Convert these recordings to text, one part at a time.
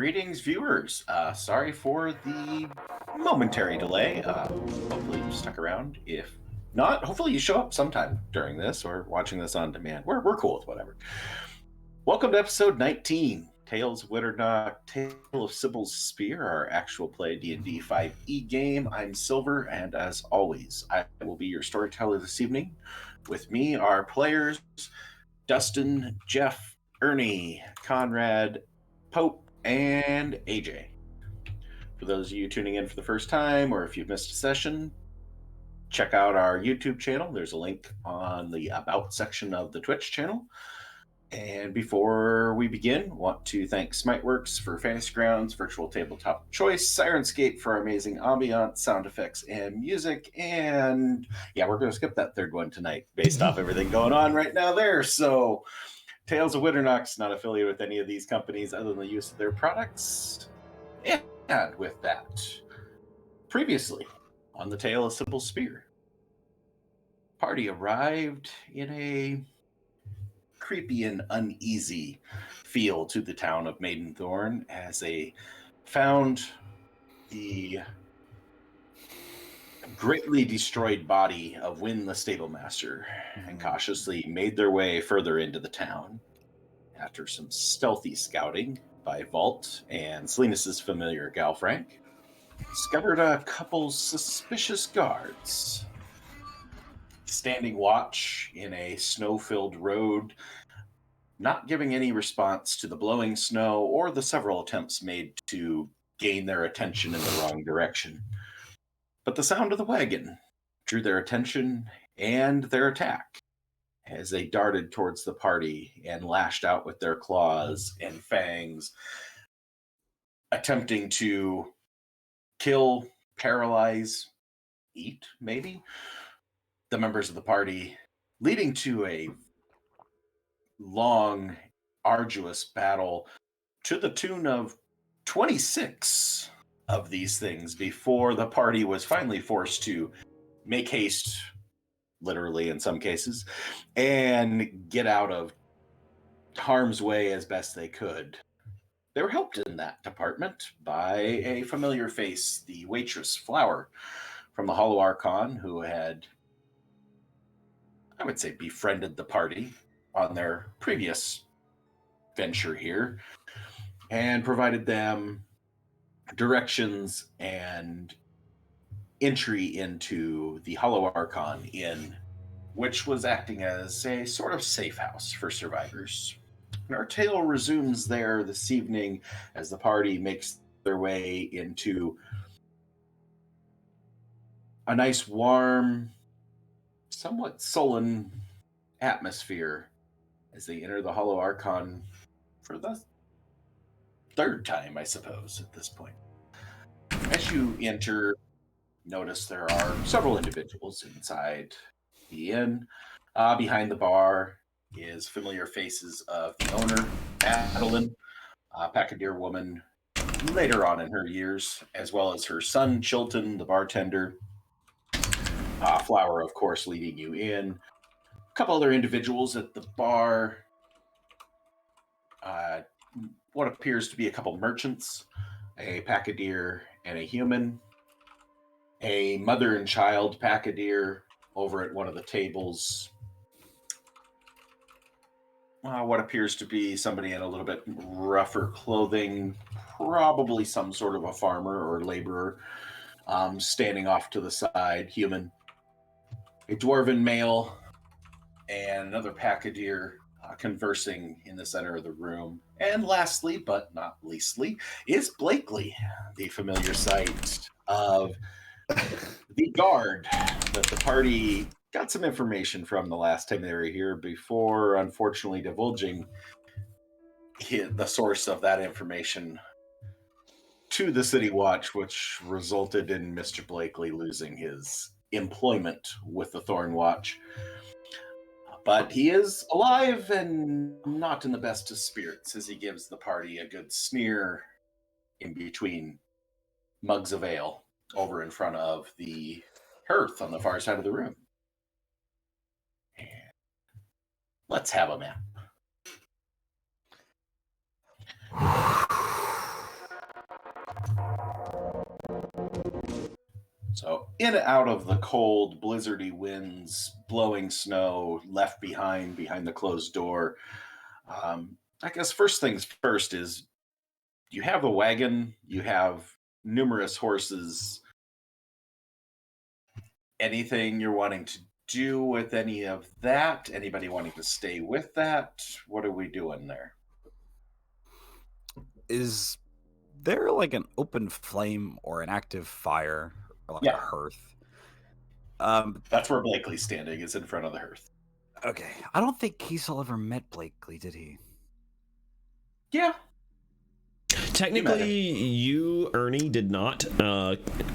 Greetings, viewers. Sorry for the momentary delay. Hopefully you stuck around. If not, hopefully you show up sometime during this or watching this on demand. We're cool with whatever. Welcome to episode 19, Tales of Winternock, Tale of Cybil's Spear, our actual play D&D 5e game. I'm Silver, and as always, I will be your storyteller this evening. With me are players Dustin, Jeff, Ernie, Conrad, Pope, and AJ. For those of you tuning in for the first time, or if you've missed a session, check out our YouTube channel. There's a link on the About section of the Twitch channel. And before we begin, want to thank Smiteworks for Fantasy Grounds, Virtual Tabletop Choice, Sirenscape for our amazing ambiance, sound effects, and music. And yeah, we're going to skip that third one tonight based off everything going on right now there. So Tales of Winternock's not affiliated with any of these companies other than the use of their products. And with that, previously on the Tale of Cybil's Spear, party arrived in a creepy and uneasy feel to the town of Maidenthorn as they found the greatly destroyed body of Wynn the stablemaster and cautiously made their way further into the town. After some stealthy scouting by Vault and Salinas' familiar Galfrank, discovered a couple suspicious guards standing watch in a snow-filled road, not giving any response to the blowing snow or the several attempts made to gain their attention in the wrong direction. But the sound of the wagon drew their attention and their attack as they darted towards the party and lashed out with their claws and fangs, attempting to kill, paralyze, eat, maybe, the members of the party, leading to a long, arduous battle to the tune of 26 of these things before the party was finally forced to make haste, literally in some cases, and get out of harm's way as best they could. They were helped in that department by a familiar face, the waitress Flower from the Hollow Archon, who had, I would say, befriended the party on their previous venture here and provided them directions and entry into the Hollow Archon Inn, which was acting as a sort of safe house for survivors. And our tale resumes there this evening as the party makes their way into a nice, warm, somewhat sullen atmosphere as they enter the Hollow Archon for the third time, I suppose, at this point. As you enter, notice there are several individuals inside the inn. Behind the bar is familiar faces of the owner, Adeline, a Packadeer woman later on in her years, as well as her son, Chilton, the bartender. Flower, of course, leading you in. A couple other individuals at the bar. What appears to be a couple merchants, a Packadeer and a human. A mother and child Packadeer over at one of the tables. What appears to be somebody in a little bit rougher clothing, probably some sort of a farmer or laborer, standing off to the side, human. A dwarven male and another Packadeer conversing in the center of the room. And lastly, but not leastly, is Blakely, the familiar sight of the guard that the party got some information from the last time they were here before, unfortunately, divulging the source of that information to the City Watch, which resulted in Mr. Blakely losing his employment with the Thorn Watch. But he is alive and not in the best of spirits as he gives the party a good sneer in between mugs of ale over in front of the hearth on the far side of the room. And let's have a map. So in and out of the cold, blizzardy winds, blowing snow left behind the closed door. I guess first things first is you have a wagon, you have numerous horses. Anything you're wanting to do with any of that? Anybody wanting to stay with that? What are we doing there? Is there like an open flame or an active fire or like a Yeah, hearth? Um, that's where Blakely's standing. Is in front of the hearth. okay. I don't think Kiesel ever met Blakely, did he? Yeah, Technically, you, Ernie, did not.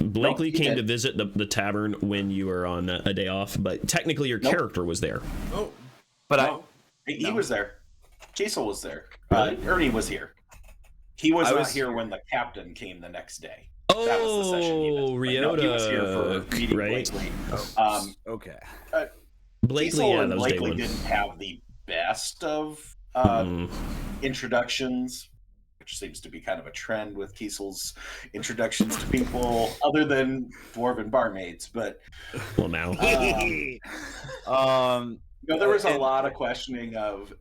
Blakely he came did. to visit the tavern when you were on a day off, but technically your character was there. Oh, But No, he was there. Kiesel was there. Really? Ernie was here. He was I not was here here. when the captain came the next day. Oh, That was the session he missed. But no, he was here Ryota, for meeting right? Blakely. okay. Blakely, Kiesel yeah, and that was day Blakely one. didn't have the best of introductions, which seems to be kind of a trend with Kiesel's introductions to people, other than dwarven barmaids. But Well, now. there was a lot of questioning of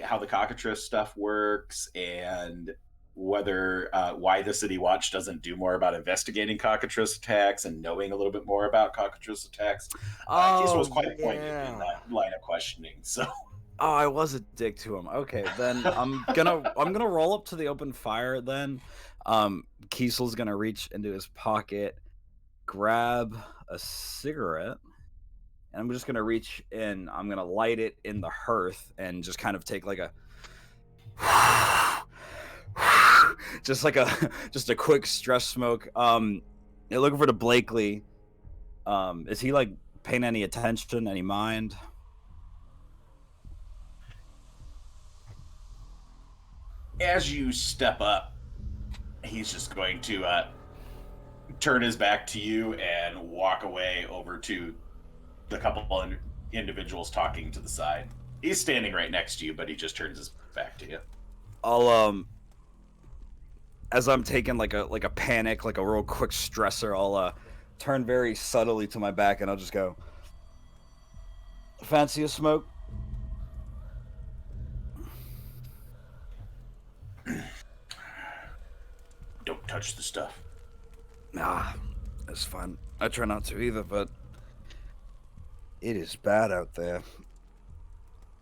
how the cockatrice stuff works and whether why the City Watch doesn't do more about investigating cockatrice attacks and knowing a little bit more about cockatrice attacks. Kiesel was quite pointed in that line of questioning. So. Oh, I was a dick to him. Okay, then I'm gonna roll up to the open fire. Then, Kiesel's gonna reach into his pocket, grab a cigarette, and I'm just gonna reach in. I'm gonna light it in the hearth and just kind of take like a, just a quick stress smoke. Look over to Blakely. Is he like paying any attention? Any mind? As you step up, he's just going to turn his back to you and walk away over to the couple individuals talking to the side. He's standing right next to you, but he just turns his back to you. I'll as I'm taking like a panic, like a real quick stressor, I'll turn very subtly to my back and I'll just go, "Fancy a smoke?" Don't touch the stuff. Nah, it's fine. I try not to either, but it is bad out there.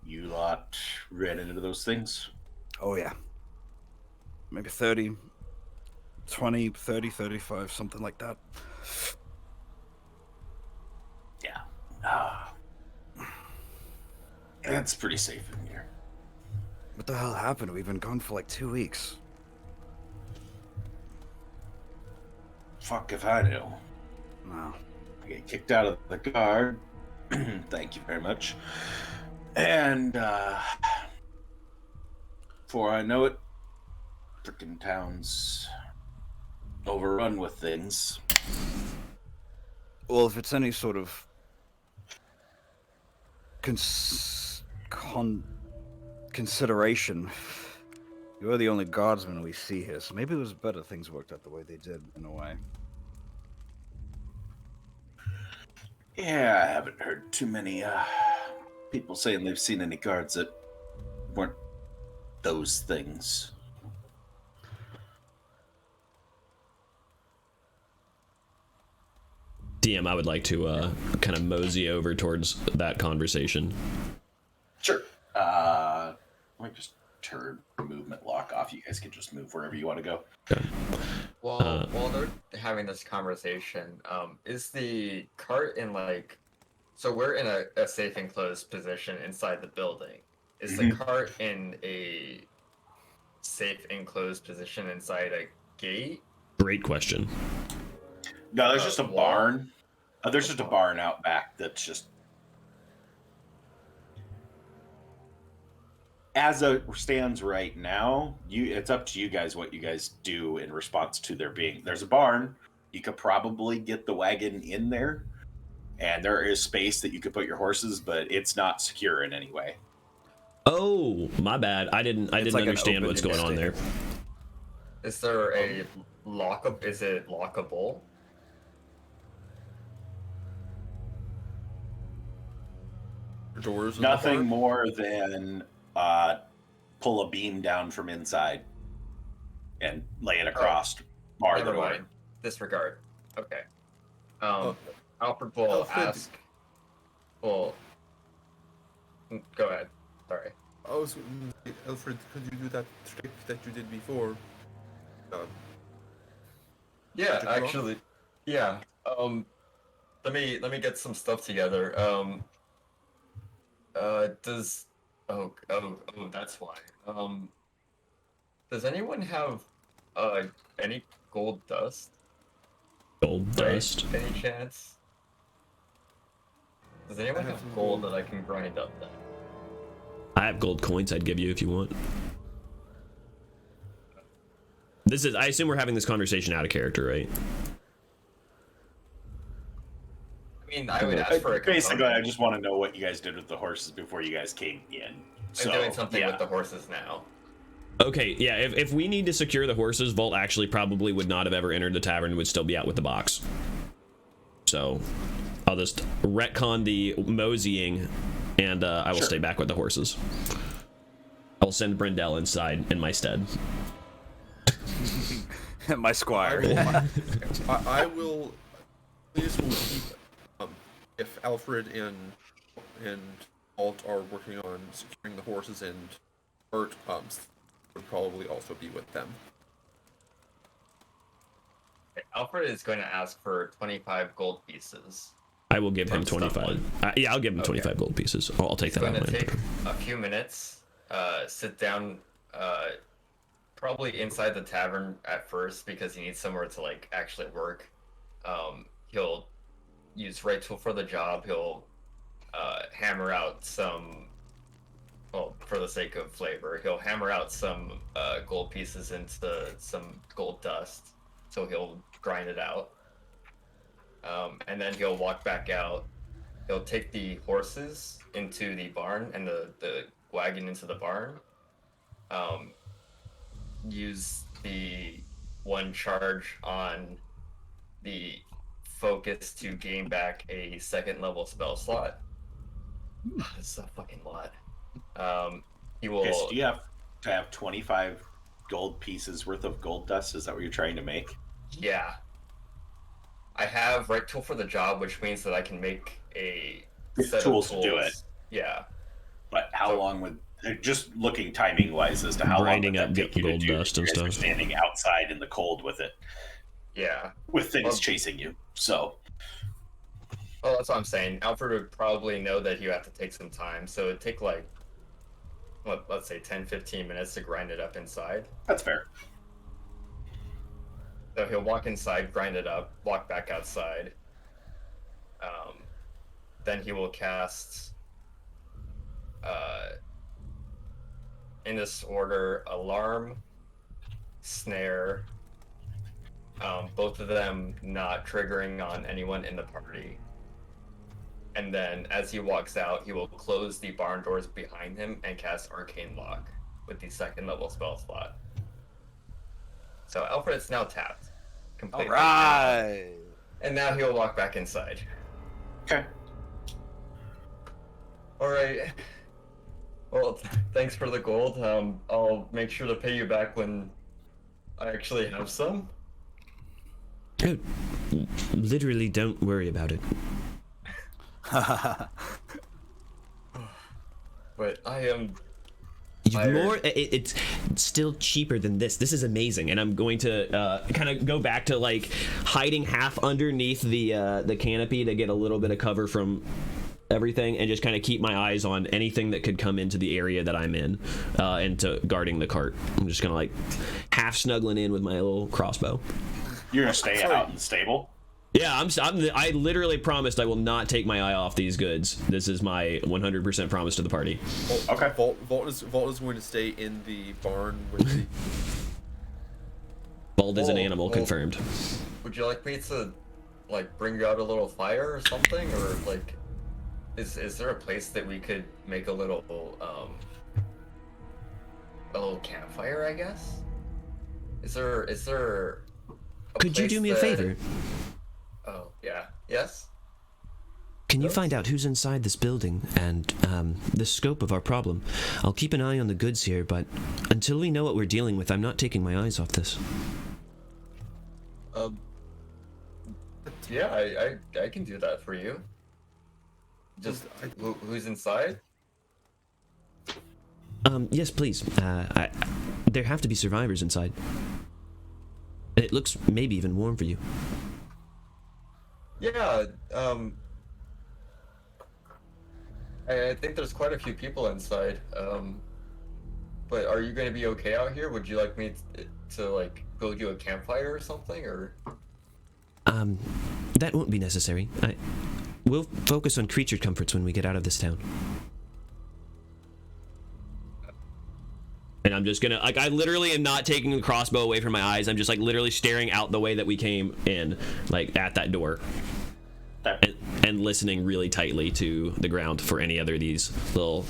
You lot ran into those things? Oh yeah. Maybe 30, 20, 30, 35, something like that. Yeah. That's pretty safe in here. What the hell happened? We've been gone for like 2 weeks. Fuck if I know. No. I get kicked out of the guard. Thank you very much. And before I know it, frickin' town's overrun with things. Well, if it's any sort of consideration, you're the only guardsman we see here, so maybe it was better things worked out the way they did, in a way. Yeah, I haven't heard too many people saying they've seen any guards that weren't those things. DM, I would like to kind of mosey over towards that conversation. Sure. Let me just turn the movement lock off. You guys can just move wherever you want to go. Okay. well, while they're having this conversation, is the cart in like, so we're in a safe enclosed position inside the building. Is the cart in a safe enclosed position inside a gate? Great question. No, there's just a wall? barn. There's just a barn out back that's just... As it stands right now, it's up to you guys what you guys do in response to there being... There's a barn. You could probably get the wagon in there, and there is space that you could put your horses, but it's not secure in any way. Oh, my bad. I didn't like an understand open what's going on there. Is there a lockup? Is it lockable? Doors. In Nothing the more than pull a beam down from inside and lay it across bar the Never door. mind. Disregard. Okay. Oh. Alfred will Alfred. ask. Well, go ahead. Sorry. Alfred, could you do that trick that you did before? Yeah, Magic rock? actually. Yeah. Let me get some stuff together. Does oh that's why. Does anyone have any gold dust? Gold By dust. any chance? Does anyone I have have some gold gold. that I can grind up then? I have gold coins I'd give you if you want. This is, I assume we're having this conversation out of character, right? I mean, I would ask for a Basically, I component. just want to know what you guys did with the horses before you guys came in. So, I'm doing something yeah. with the horses now. Okay, yeah, if we need to secure the horses, Volt actually probably would not have ever entered the tavern and would still be out with the box. So, I'll just retcon the moseying, and I will stay back with the horses. I will send Brindell inside in my stead. My squire. I will. Please will keep. If Alfred and Alt are working on securing the horses, and Bert would probably also be with them. Okay, Alfred is going to ask for 25 gold pieces. I will give him From 25. someone. Yeah, I'll give him Okay. 25 gold pieces. I'll take that It's out going of to my take inventory. a few minutes. Sit down. Probably inside the tavern at first because he needs somewhere to like actually work. He'll use right tool for the job. He'll hammer out some. Well, for the sake of flavor, he'll hammer out some gold pieces into some gold dust. So he'll grind it out. And then he'll walk back out. He'll take the horses into the barn and the wagon into the barn. Use the one charge on the focus to gain back a second level spell slot. It's a fucking lot. He will. Okay, so do you have to have 25 gold pieces worth of gold dust? Is that what you're trying to make? Yeah. I have right tool for the job, which means that I can make a set Tools of to tools. do it. Yeah. But how long would, just looking timing wise as to how Grinding long up would that take you to gold do? dust You and guys are stuff. standing outside in the cold with it, Yeah. with things Well- chasing you. So Well, that's what I'm saying. Alfred would probably know that you have to take some time, so it'd take like, let's say 10-15 minutes to grind it up inside. that's fair. So he'll walk inside, grind it up, walk back outside. Then he will cast, in this order, Alarm, Snare, both of them not triggering on anyone in the party. And then as he walks out, he will close the barn doors behind him and cast Arcane Lock with the second level spell slot. So Alfred's now tapped. Completely. Alright. And now he'll walk back inside. Okay. Alright. Well, thanks for the gold. I'll make sure to pay you back when I actually have some. Oh, literally, don't worry about it. But I am. It's still cheaper than this. This is amazing, and I'm going to kind of go back to like hiding half underneath the canopy to get a little bit of cover from everything, and just kind of keep my eyes on anything that could come into the area that I'm in, and to guarding the cart. I'm just gonna like half snuggling in with my little crossbow. You're gonna stay out in the stable. Yeah, I literally promised I will not take my eye off these goods. This is my 100% promise to the party. Okay. Vault is going to stay in the barn with the. Bald is an Oh, animal, oh. confirmed. Would you like me to, like, bring you out a little fire or something, or like, is there a place that we could make a little campfire? I guess. Is there? A Could you place do me a that- favor? Oh yeah. Yes. Can you find out who's inside this building and the scope of our problem? I'll keep an eye on the goods here, but until we know what we're dealing with, I'm not taking my eyes off this. Yeah, I can do that for you. Just who's inside? Yes, please. There have to be survivors inside. It looks maybe even warm for you. Yeah, I think there's quite a few people inside. But are you going to be okay out here? Would you like me to like build you a campfire or something, or? That won't be necessary. We'll focus on creature comforts when we get out of this town. And I'm just gonna, like, I literally am not taking the crossbow away from my eyes. I'm just like literally staring out the way that we came in, like at that door. And listening really tightly to the ground for any other of these little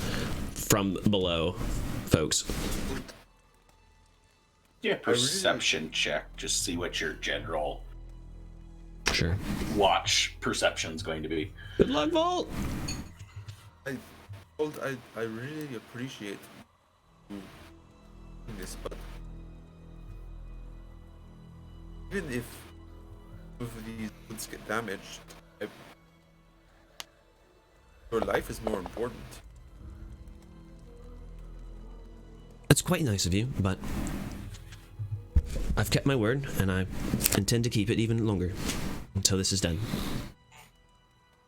from below folks. Yeah, perception check. Just see what your general watch perception's going to be. Good luck, Vault. I really appreciate you doing this, but even if both of these goods get damaged, your life is more important. It's quite nice of you, but I've kept my word, and I intend to keep it even longer until this is done.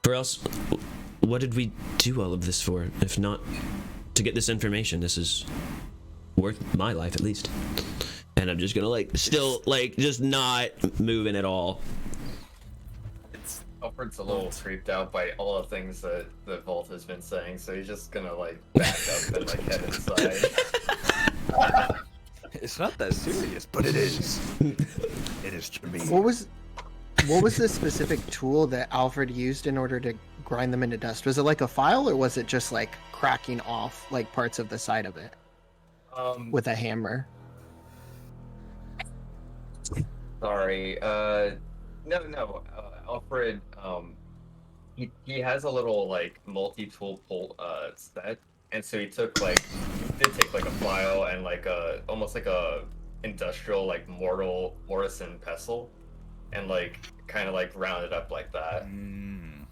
For else, what did we do all of this for, if not to get this information? This is worth my life, at least. And I'm just gonna, like, still, like, just not moving at all. Alfred's a little creeped out by all the things that the Vault has been saying, so he's just gonna like back up and like head inside. It's not that serious, but it is. It is to me. What was the specific tool that Alfred used in order to grind them into dust? Was it like a file, or was it just like cracking off like parts of the side of it with a hammer? Sorry. No. Alfred, he has a little like multi-tool set, and so he did take like a file and like almost like a industrial like mortise and pestle, and like kind of like round it up like that. And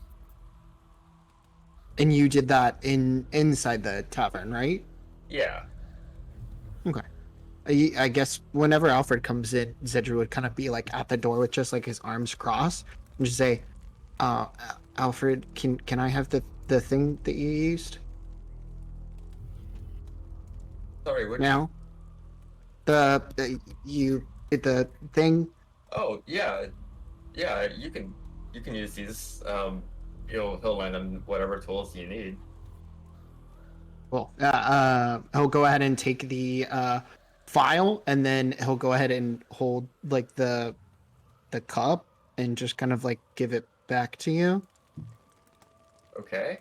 you did that inside the tavern, right? Yeah. Okay. I guess whenever Alfred comes in, Zedru would kind of be like at the door with just like his arms crossed and just say, Alfred, can I have the thing that you used? Sorry, what? Now? The thing? Oh, yeah. You can use these. He'll lend them whatever tools you need. Well, he'll go ahead and take the file, and then he'll go ahead and hold like the cup and just kind of like give it back to you. Okay.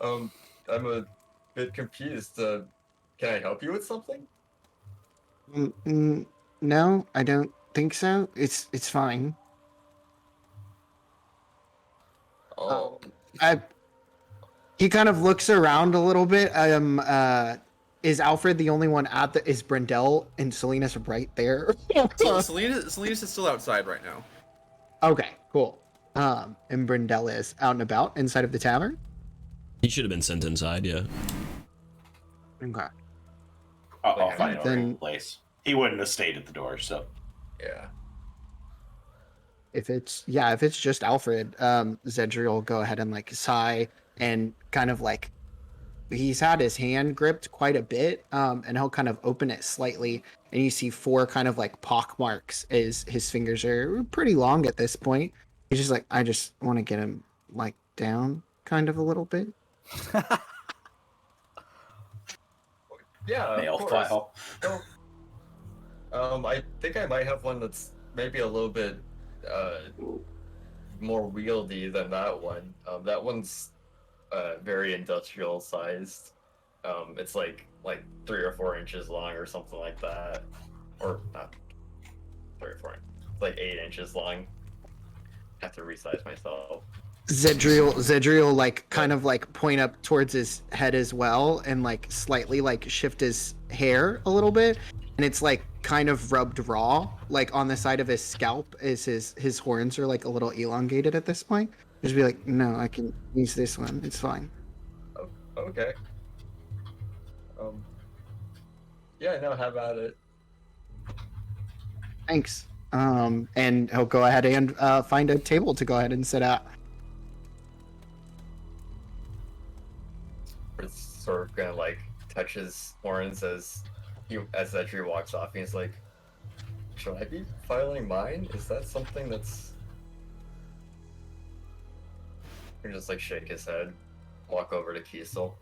I'm a bit confused. Can I help you with something? No, I don't think so. It's fine. Oh. He kind of looks around a little bit. Is Alfred the only one is Brendel and Salinas right there? So Salinas is still outside right now. Okay, cool. And Brendel is out and about inside of the tavern? He should have been sent inside, yeah. Okay. I'll find Then- a place. He wouldn't have stayed at the door, so. Yeah. If it's just Alfred, Zedri will go ahead and like sigh and kind of like he's had his hand gripped quite a bit, and he'll kind of open it slightly, and you see 4 kind of like pock marks as his fingers are pretty long at this point. He's just like, I just want to get him like down kind of a little bit. Yeah. Nail of course. file. I think I might have one that's maybe a little bit more wieldy than that one. That one's very industrial sized. It's like 3 or 4 inches long or something like that, or not 3 or 4, like 8 inches long. Have to resize myself. Zedriel like kind of like point up towards his head as well, and like slightly like shift his hair a little bit, and it's like kind of rubbed raw, like on the side of his scalp, is his horns are like a little elongated at this point. Just be like, no, I can use this one. It's fine. Oh, okay. Yeah, no, how about it? Thanks. And he'll go ahead and find a table to go ahead and sit at. It's sort of gonna like touch his horns as Edry walks off. And he's like, "Should I be filing mine? Is that something that's?" He just like shake his head, walk over to Kiesel.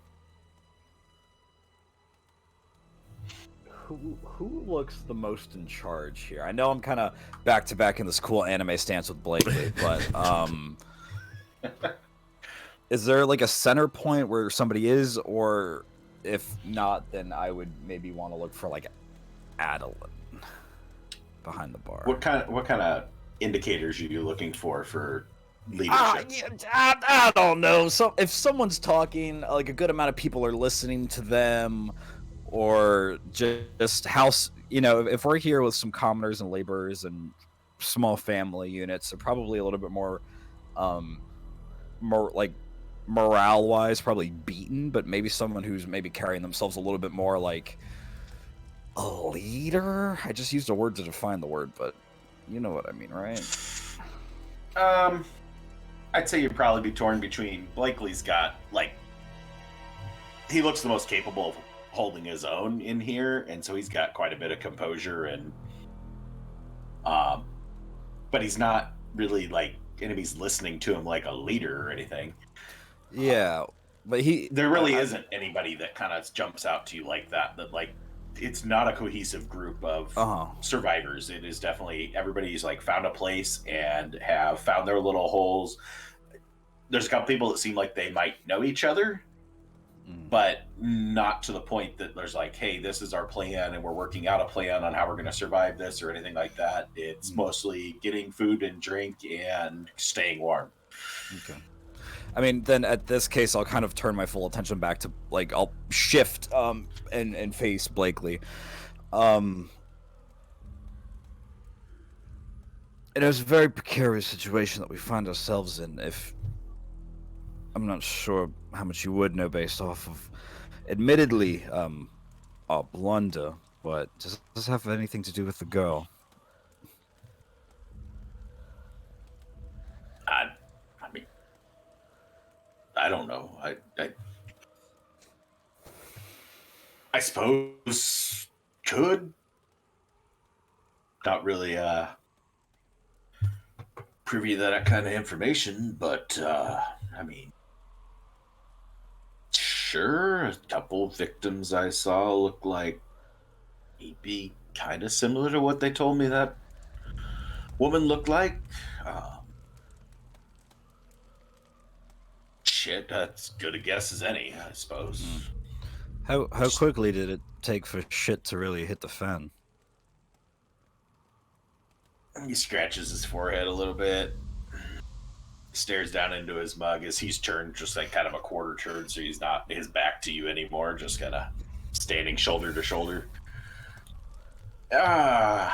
Who looks the most in charge here? I know I'm kind of back to back in this cool anime stance with Blakely, but is there like a center point where somebody is, or if not, then I would maybe want to look for like Adeline behind the bar. What kind of indicators are you looking for leadership? I don't know. So if someone's talking, like a good amount of people are listening to them. Or just house, if we're here with some commoners and laborers and small family units, they're probably a little bit more like morale-wise, probably beaten, but maybe someone who's maybe carrying themselves a little bit more like a leader. I just used a word to define the word, but you know what I mean, right? I'd say you'd probably be torn between Blakely's got he looks the most capable of holding his own in here, and so he's got quite a bit of composure, and but he's not really like enemies listening to him like a leader or anything. Yeah, but there really isn't anybody that kind of jumps out to you like that like it's not a cohesive group of survivors. It is definitely everybody's like found a place and have found their little holes. There's a couple people that seem like they might know each other, but not to the point that there's like, hey, this is our plan and we're working out a plan on how we're going to survive this or anything like that. It's mostly getting food and drink and staying warm. Okay. I mean, then at this case, I'll kind of turn my full attention back to, like, I'll shift and face Blakely. And it was a very precarious situation that we find ourselves in. I'm not sure how much you would know based off of, admittedly, our blunder, but does this have anything to do with the girl? I mean, I don't know. I suppose could. Not really privy to that kind of information, but I mean, sure, a couple victims I saw look like maybe kind of similar to what they told me that woman looked like. Shit, that's good a guess as any, I suppose. How quickly did it take for shit to really hit the fan? He scratches his forehead a little bit, stares down into his mug as he's turned just like kind of a quarter turn, so he's not his back to you anymore, just kind of standing shoulder to shoulder. Well,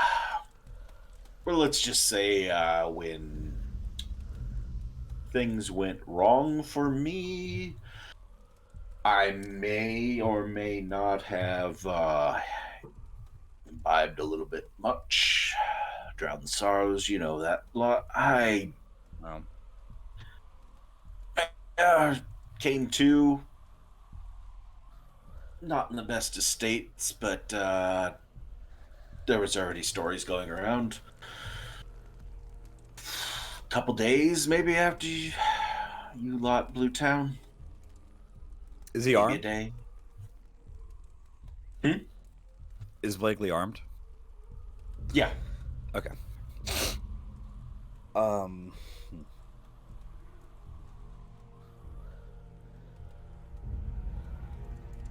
let's just say when things went wrong for me, I may or may not have imbibed a little bit much. Drown the sorrows, you know that lot. I came to not in the best of states, but there was already stories going around. A couple days maybe after you lot blew town. Is he maybe armed? A day. Is Blakely armed? Yeah. Okay.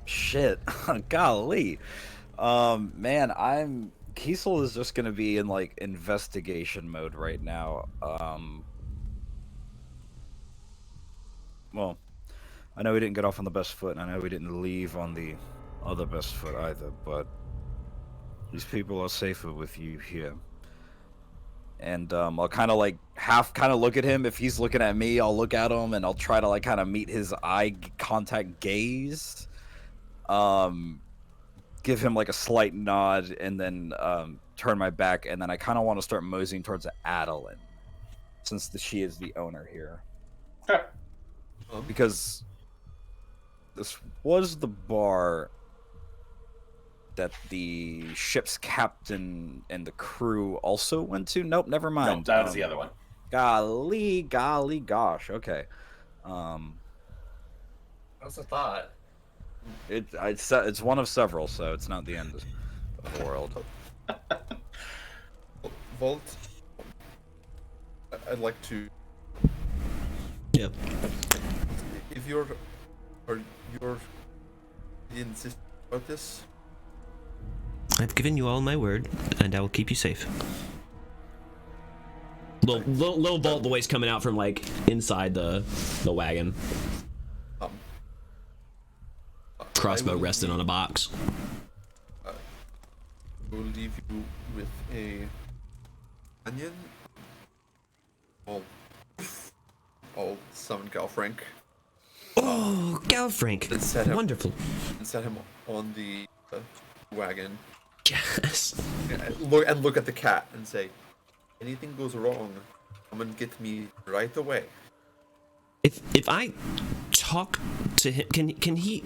Shit. Golly. Man, Kiesel is just gonna be in like investigation mode right now. well, I know we didn't get off on the best foot, and I know we didn't leave on the other best foot either, but these people are safer with you here. And I'll kind of like look at him. If he's looking at me, I'll look at him, and I'll try to like kind of meet his eye contact gaze. Give him like a slight nod, and then turn my back, and then I kind of want to start moseying towards Adeline, since she is the owner here. Okay. Because this was the bar that the ship's captain and the crew also went to. Nope, never mind. No, that was the other one. Golly, gosh. Okay. That's a thought. It's one of several, so it's not the end of the world. Vault, I'd like to. Yep. If you're insist about this, I've given you all my word, and I will keep you safe. Little Vault voice coming out from like inside the wagon. Crossbow resting on a box. we'll leave you with a onion. I'll summon Galfrank. Oh, Galfrank! And set him, wonderful. And set him on the wagon. Yes. And look at the cat and say, anything goes wrong, come and get me right away. If I talk to him, can he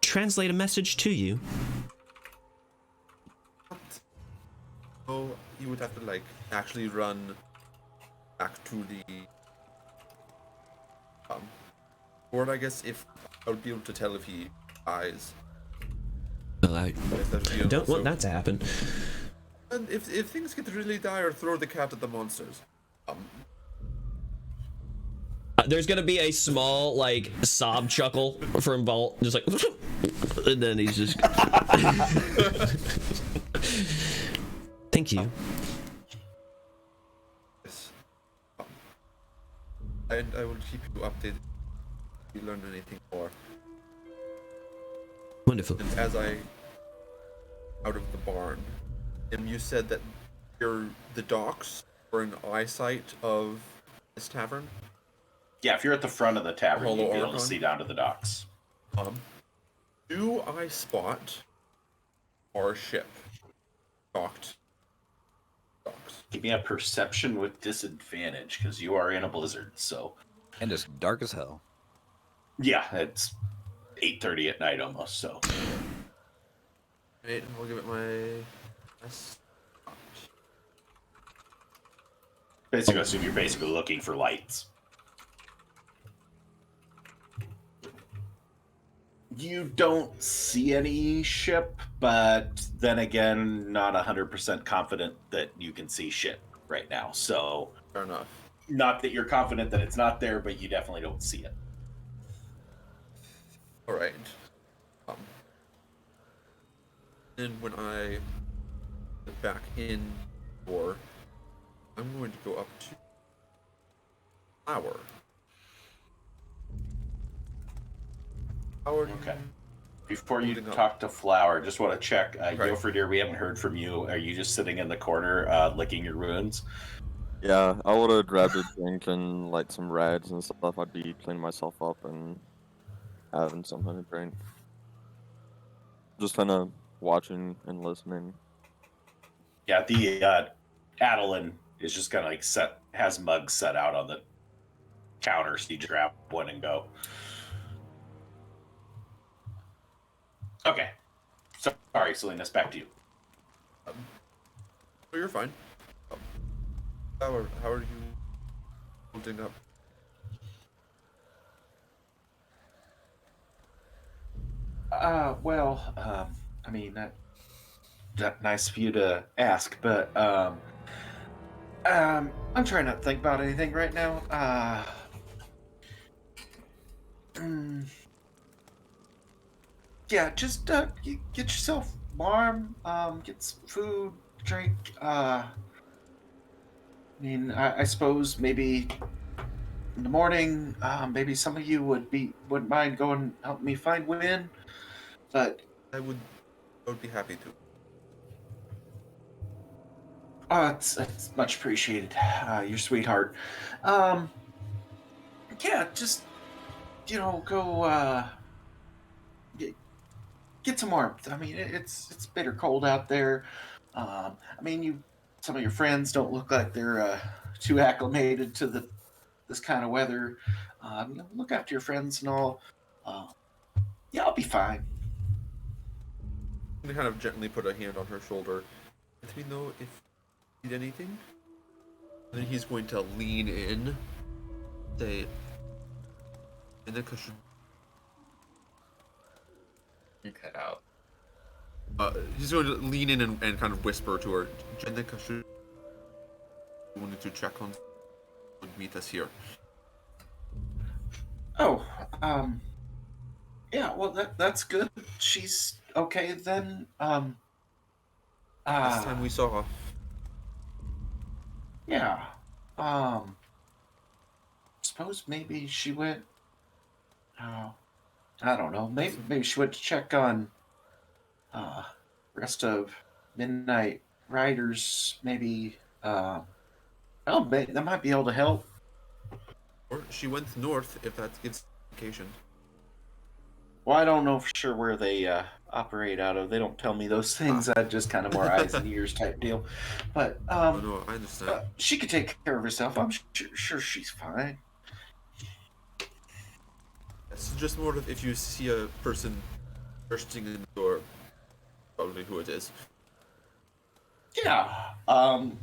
translate a message to you? Oh, you would have to like actually run back to the or I guess if I would be able to tell if he dies. Well, I don't want that to happen. And if things get really dire, throw the cat at the monsters. There's gonna be a small like sob chuckle from Vault, just like, and then he's just. Thank you. Yes. And I will keep you updated if you learn anything more. Wonderful. And as I out of the barn, and you said that the docks were in eyesight of this tavern. Yeah, if you're at the front of the tavern, Hollow you'd be able Archon? to see down to the docks. Do I spot our ship docked? Docks. Give me a perception with disadvantage, because you are in a blizzard, so... And it's dark as hell. Yeah, it's 8:30 at night almost, so... Right, I'll give it my best. Basically, I assume you're basically looking for lights. You don't see any ship, but then again, not 100% confident that you can see shit right now. So, Fair enough. not that you're confident that it's not there, but you definitely don't see it. All right. Then when I get back in, or I'm going to go up to Flower. Okay. Before you Holding up. talk to Flower, just want to check. Right. Yofredir, we haven't heard from you. Are you just sitting in the corner licking your wounds? Yeah, I would have grabbed a drink and like some rags and stuff. I'd be cleaning myself up and having something to drink. Just kind of watching and listening. Yeah, the Adeline is just gonna like has mugs set out on the counter, so you just grab one and go. Okay. Sorry, Salinas, back to you. Oh, you're fine. How are you holding up? I mean, that nice of you to ask, but I'm trying not to think about anything right now. Yeah, just get yourself warm, get some food, drink. I mean, I suppose maybe in the morning, maybe some of you wouldn't mind going and help me find Win. But I would be happy to. it's much appreciated. Your sweetheart. Yeah, just go get some warmth. I mean, it's bitter cold out there. I mean, some of your friends don't look like they're too acclimated to this kind of weather. Look after your friends and all. Uh, yeah, I'll be fine. I'm gonna kind of gently put a hand on her shoulder. Let me know if you need anything. And then he's going to lean in, say, in the cushion. You cut out. He's going to lean in and kind of whisper to her, Jenica should wanted to check on and meet us here. Oh, yeah. Well, that's good. She's okay then. Last time we saw her. Yeah. Suppose maybe she went. Oh, I don't know. Maybe she went to check on rest of Midnight Riders. Maybe that might be able to help. Or she went north, if that gives indication. Well, I don't know for sure where they operate out of. They don't tell me those things. I just kind of more eyes and ears type deal. But Oh, no, I understand. she could take care of herself. I'm sure she's fine. It's just more of if you see a person bursting in the door, probably who it is. Yeah.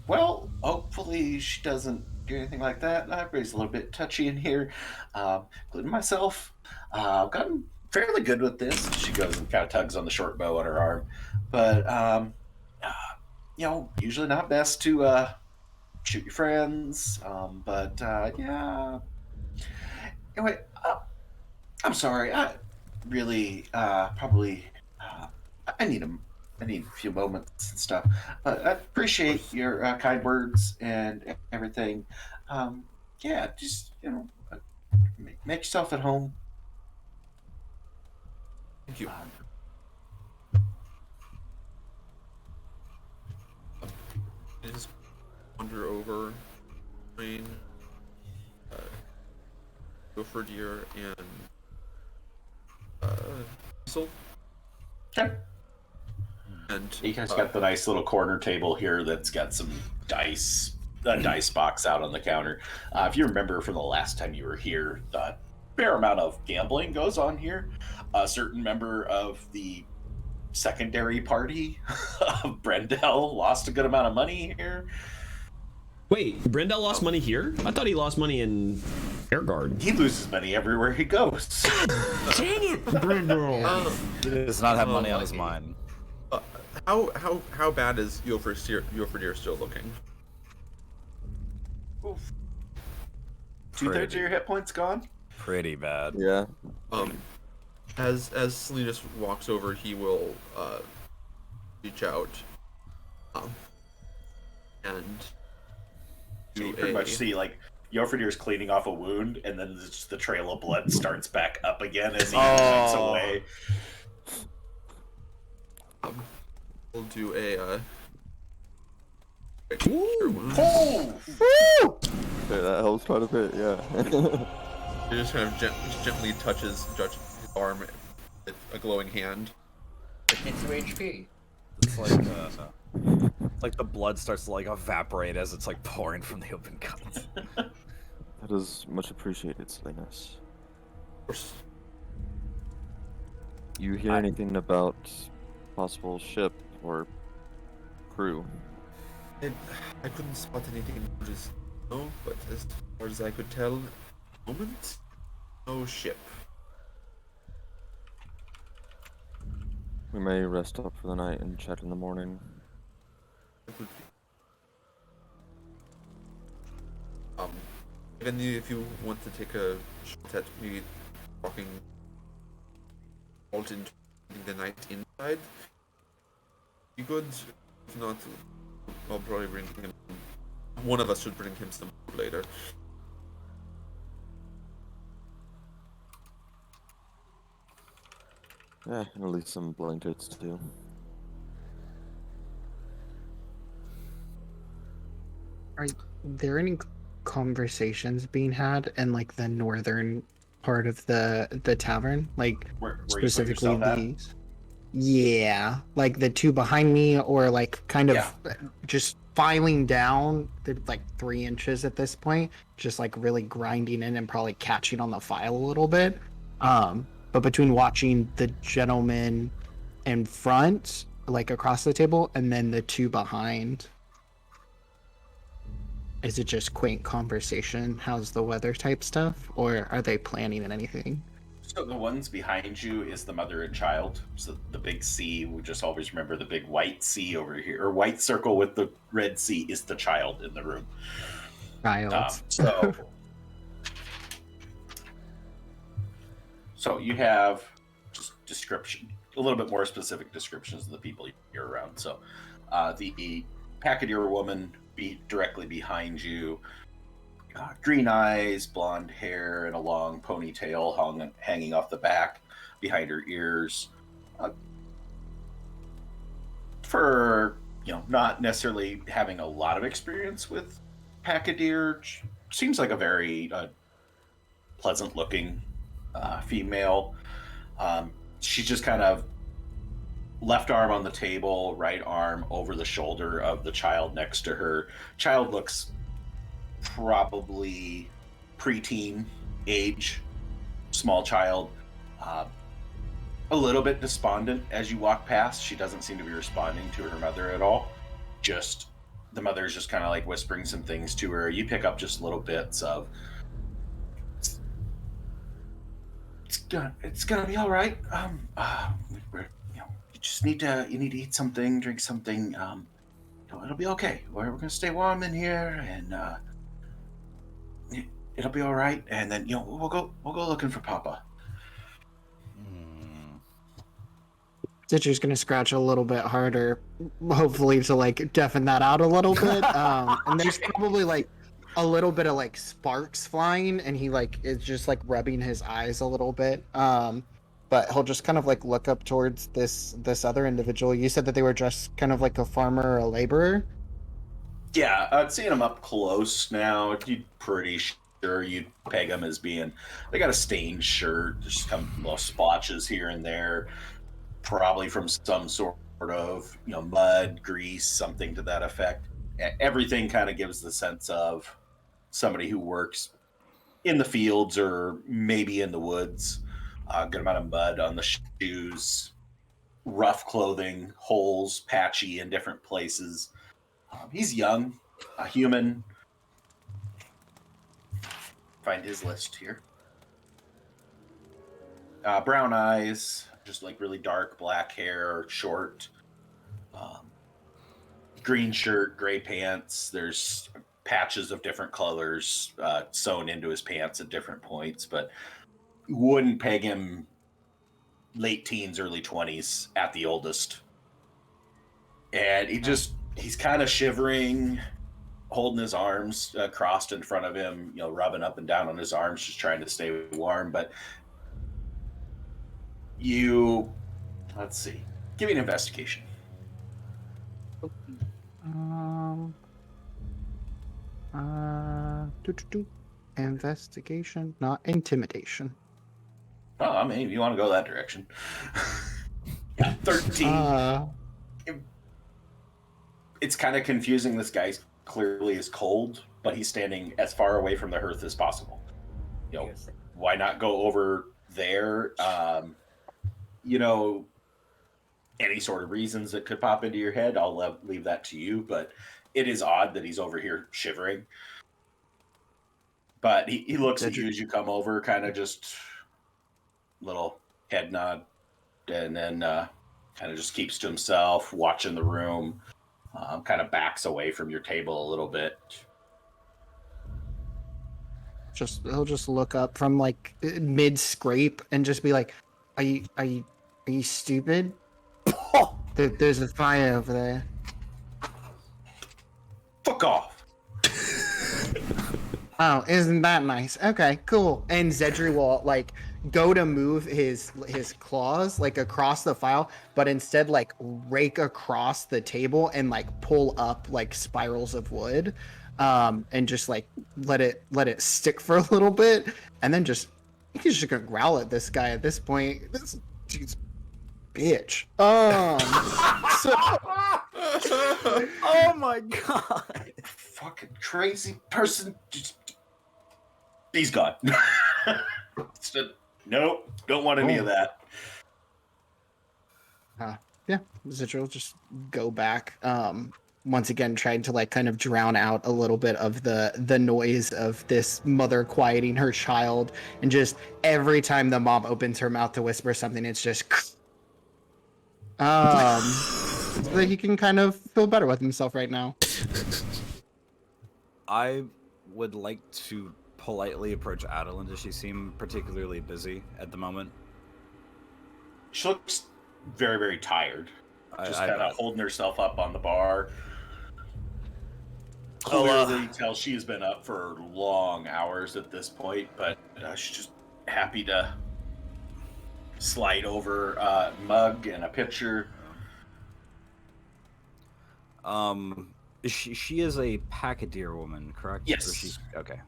Well, hopefully she doesn't do anything like that. Everybody's a little bit touchy in here, including myself. I've gotten fairly good with this. She goes and kind of tugs on the short bow on her arm, but usually not best to shoot your friends. But yeah. Anyway, I'm sorry. I really probably I need a few moments and stuff. But I appreciate your kind words and everything. Yeah, just make yourself at home. Thank you. I just wander over between Gopher Deer and Cybil. Okay. And You guys got the nice little corner table here that's got some dice, a dice box out on the counter. If you remember from the last time you were here, a fair amount of gambling goes on here. A certain member of the secondary party of Brendel lost a good amount of money here. Wait, Brendel lost money here? I thought he lost money in Airguard. He loses money everywhere he goes. Dang it, Brendel! He does not have money on his mind. How bad is Deer still looking? Oof. 2/3 of your hit points gone? Pretty bad. Yeah. As Salinas walks over, he will reach out and So you do pretty much see like Yoferdir's cleaning off a wound, and then just the trail of blood starts back up again as he backs away. we'll do a Oh! Yeah, that helps quite a bit, yeah. He just kind of gently touches his arm with a glowing hand. It gets 2 HP. It's like the blood starts to like evaporate as it's like pouring from the open cut. That is much appreciated, Salinas. Of course. You hear anything about possible ship or crew? I couldn't spot anything just no, but as far as I could tell, at the moment, no ship. We may rest up for the night and chat in the morning. Even if you want to take a shot at maybe walking out into the night inside, be good. If not, I'll probably bring him. One of us should bring him some food later. Yeah, at least some blankets too. Are there any conversations being had in like the northern part of the tavern? Like Where you put specifically yourself at? these? Yeah, like the two behind me, or like kind of Yeah. just filing down. They're like 3 inches at this point, just like really grinding in and probably catching on the file a little bit. But between watching the gentleman in front, like across the table, and then the two behind, is it just quaint conversation? How's the weather type stuff, or are they planning on anything? So the ones behind you is the mother and child. So the big C, we just always remember the big white C over here, or white circle with the red C is the child in the room. Child. So you have just description, a little bit more specific descriptions of the people you're around. So the Packadeer woman directly behind you, green eyes, blonde hair, and a long ponytail hanging off the back behind her ears. For not necessarily having a lot of experience with Packadeer, seems like a very pleasant-looking female. She's just kind of left arm on the table, right arm over the shoulder of the child next to her. Child looks probably preteen age, small child, a little bit despondent as you walk past. She doesn't seem to be responding to her mother at all. Just the mother's just kind of like whispering some things to her. You pick up just little bits of it's gonna be all right. You just need to eat something, drink something. It'll be okay. We're gonna stay warm in here, and it'll be all right. And then we'll go looking for Papa. Stitcher's gonna scratch a little bit harder, hopefully to like deafen that out a little bit. And there's probably like a little bit of like sparks flying, and he like is just like rubbing his eyes a little bit. But he'll just kind of like look up towards this other individual. You said that they were dressed kind of like a farmer or a laborer. Yeah, seeing them up close now, you'd pretty sure you'd peg them as being. They got a stained shirt, just some little splotches here and there, probably from some sort of mud, grease, something to that effect. Everything kind of gives the sense of somebody who works in the fields or maybe in the woods. Good amount of mud on the shoes, rough clothing, holes, patchy in different places. He's young, a human. Find his list here. Brown eyes, just like really dark black hair, short. Green shirt, gray pants. There's patches of different colors sewn into his pants at different points, but wouldn't peg him late teens, early 20s at the oldest. And he's kind of shivering, holding his arms crossed in front of him, rubbing up and down on his arms, just trying to stay warm. But let's see, give me an investigation. Investigation, not intimidation. Oh, I mean, if you want to go that direction. Yeah, 13. It's kind of confusing. This guy clearly is cold, but he's standing as far away from the hearth as possible. Why not go over there? Any sort of reasons that could pop into your head, I'll leave that to you. But it is odd that he's over here shivering. But he looks at you as you come over, kind of just little head nod, and then kind of just keeps to himself, watching the room, kind of backs away from your table a little bit. He'll just look up from like mid scrape and just be like, "Are you stupid? There's a fire over there." Fuck off. Oh, isn't that nice? Okay, cool. And Zedri will like go to move his claws like across the file, but instead like rake across the table and like pull up like spirals of wood, and just like let it stick for a little bit, and then he's just gonna growl at this guy at this point. This dude's bitch. So Oh my god. Fucking crazy person. He's gone. Nope, don't want any of that. Yeah, Zitcher will just go back. Once again, trying to like kind of drown out a little bit of the noise of this mother quieting her child, and just every time the mom opens her mouth to whisper something, it's just so that he can kind of feel better with himself right now. I would like to politely approach Adeline. Does she seem particularly busy at the moment? She looks very, very tired. Just I kind of bet. holding herself up on the bar. Oh, Clearly tell she has been up for long hours at this point, but she's just happy to slide over a mug and a pitcher. She is a packadeer woman, correct? Yes. Or she's okay.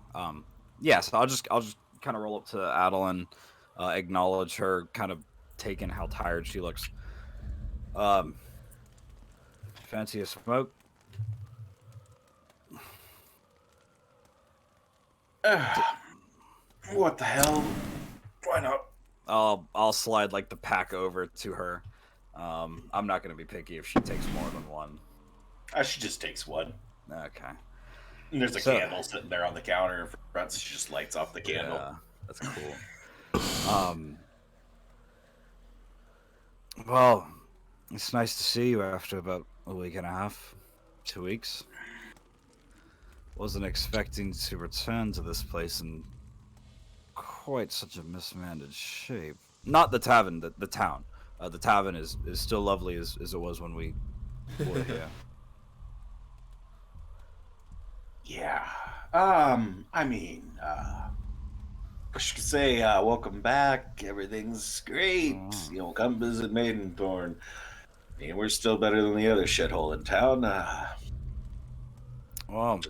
Yes, I'll just kind of roll up to Adeline, acknowledge her, kind of taking how tired she looks. Fancy a smoke? What the hell? Why not? I'll slide like the pack over to her. I'm not gonna be picky if she takes more than one. She just takes one. Okay. And there's a candle sitting there on the counter in front, so she just lights off the candle. Yeah, that's cool. Well, it's nice to see you after about a week and a half, 2 weeks. Wasn't expecting to return to this place in quite such a mismanaged shape. Not the tavern, the town. The tavern is still lovely as it was when we were here. Yeah. I mean, I should say, welcome back. Everything's great. Oh. You know, come visit Maidenthorn. I mean, we're still better than the other shithole in town. Well,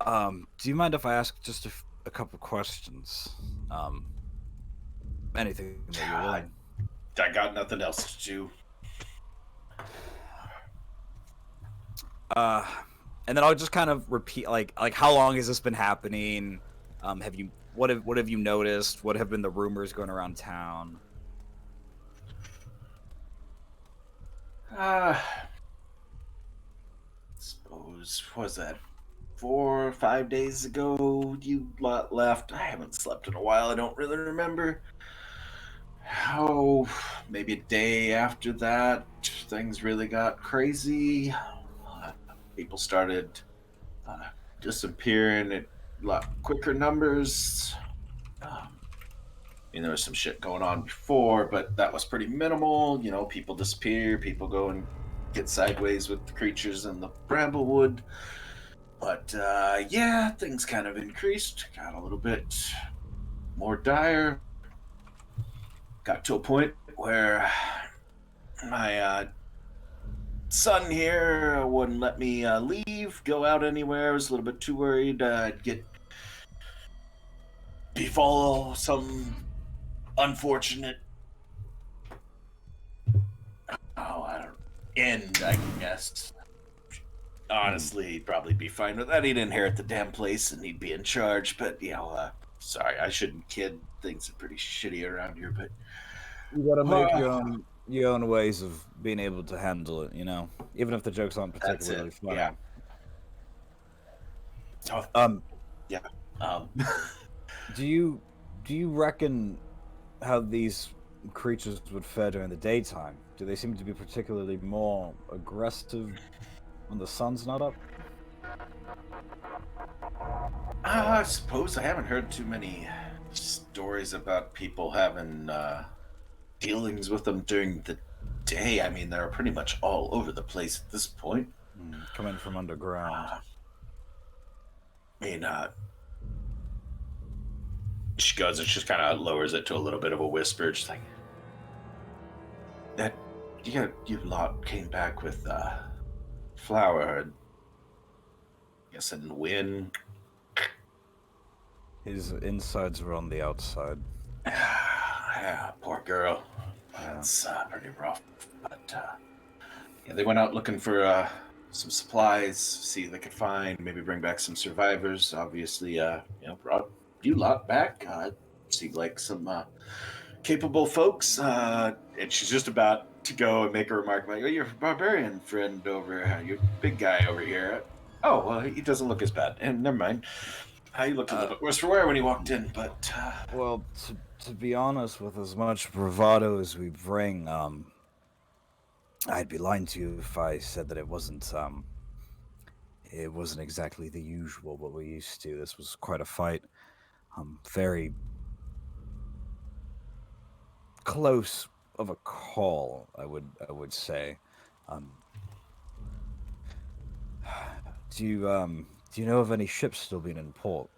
do you mind if I ask just a couple questions? Anything that you're willing. I got nothing else to do. And then I'll just kind of repeat, like how long has this been happening? What have you noticed? What have been the rumors going around town? Suppose, was that 4 or 5 days ago you left? I haven't slept in a while. I don't really remember. Oh, maybe a day after that, things really got crazy. People started disappearing at a lot quicker numbers. I mean, there was some shit going on before, but that was pretty minimal. You know, people disappear, people go and get sideways with the creatures in the Bramblewood. But yeah, things kind of increased, got a little bit more dire. Got to a point where my son here wouldn't let me leave, go out anywhere. I was a little bit too worried I'd befall some unfortunate end, I guess. Honestly, he'd probably be fine with that. He'd inherit the damn place and he'd be in charge. But, you know, sorry, I shouldn't kid. Things are pretty shitty around here, but You gotta make your own ways of being able to handle it, you know, even if the jokes aren't particularly funny. Yeah. Yeah. Do you reckon how these creatures would fare during the daytime? Do they seem to be particularly more aggressive when the sun's not up? I suppose I haven't heard too many stories about people having dealings with them during the day. I mean, they're pretty much all over the place at this point. Coming from underground. I mean, She goes and just kind of lowers it to a little bit of a whisper, just like that. You lot came back with Flower. And guess in the wind. His insides were on the outside. Yeah, poor girl. That's pretty rough. But yeah, they went out looking for some supplies, see if they could find, maybe bring back some survivors. Obviously, brought you lot back. Seemed like some capable folks. And she's just about to go and make a remark like, "Oh, your barbarian friend over here, your big guy over here. Oh, well, he doesn't look as bad. And never mind. He looked a little bit worse for wear when he walked in, but well, to be honest, with as much bravado as we bring, I'd be lying to you if I said that it wasn't exactly the usual what we're used to. This was quite a fight. Very close of a call, I would say. Do you know of any ships still being in port?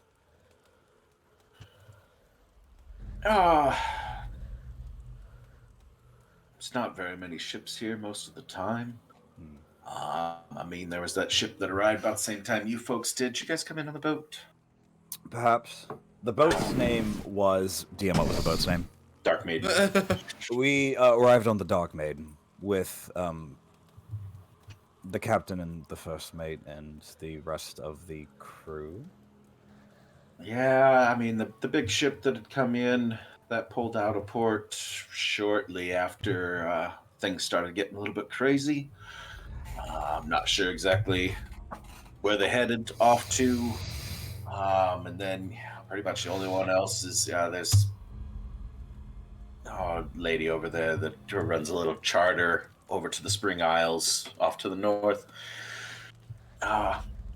It's not very many ships here most of the time. I mean, there was that ship that arrived about the same time you folks did. Did you guys come in on the boat? Perhaps. The boat's name was... DM, what was the boat's name? Dark Maiden. We arrived on the Dark Maiden with the captain and the first mate and the rest of the crew. Yeah, I mean, the big ship that had come in, that pulled out of port shortly after things started getting a little bit crazy. I'm not sure exactly where they headed off to. And then pretty much the only one else is there's a lady over there that runs a little charter over to the Spring Isles off to the north.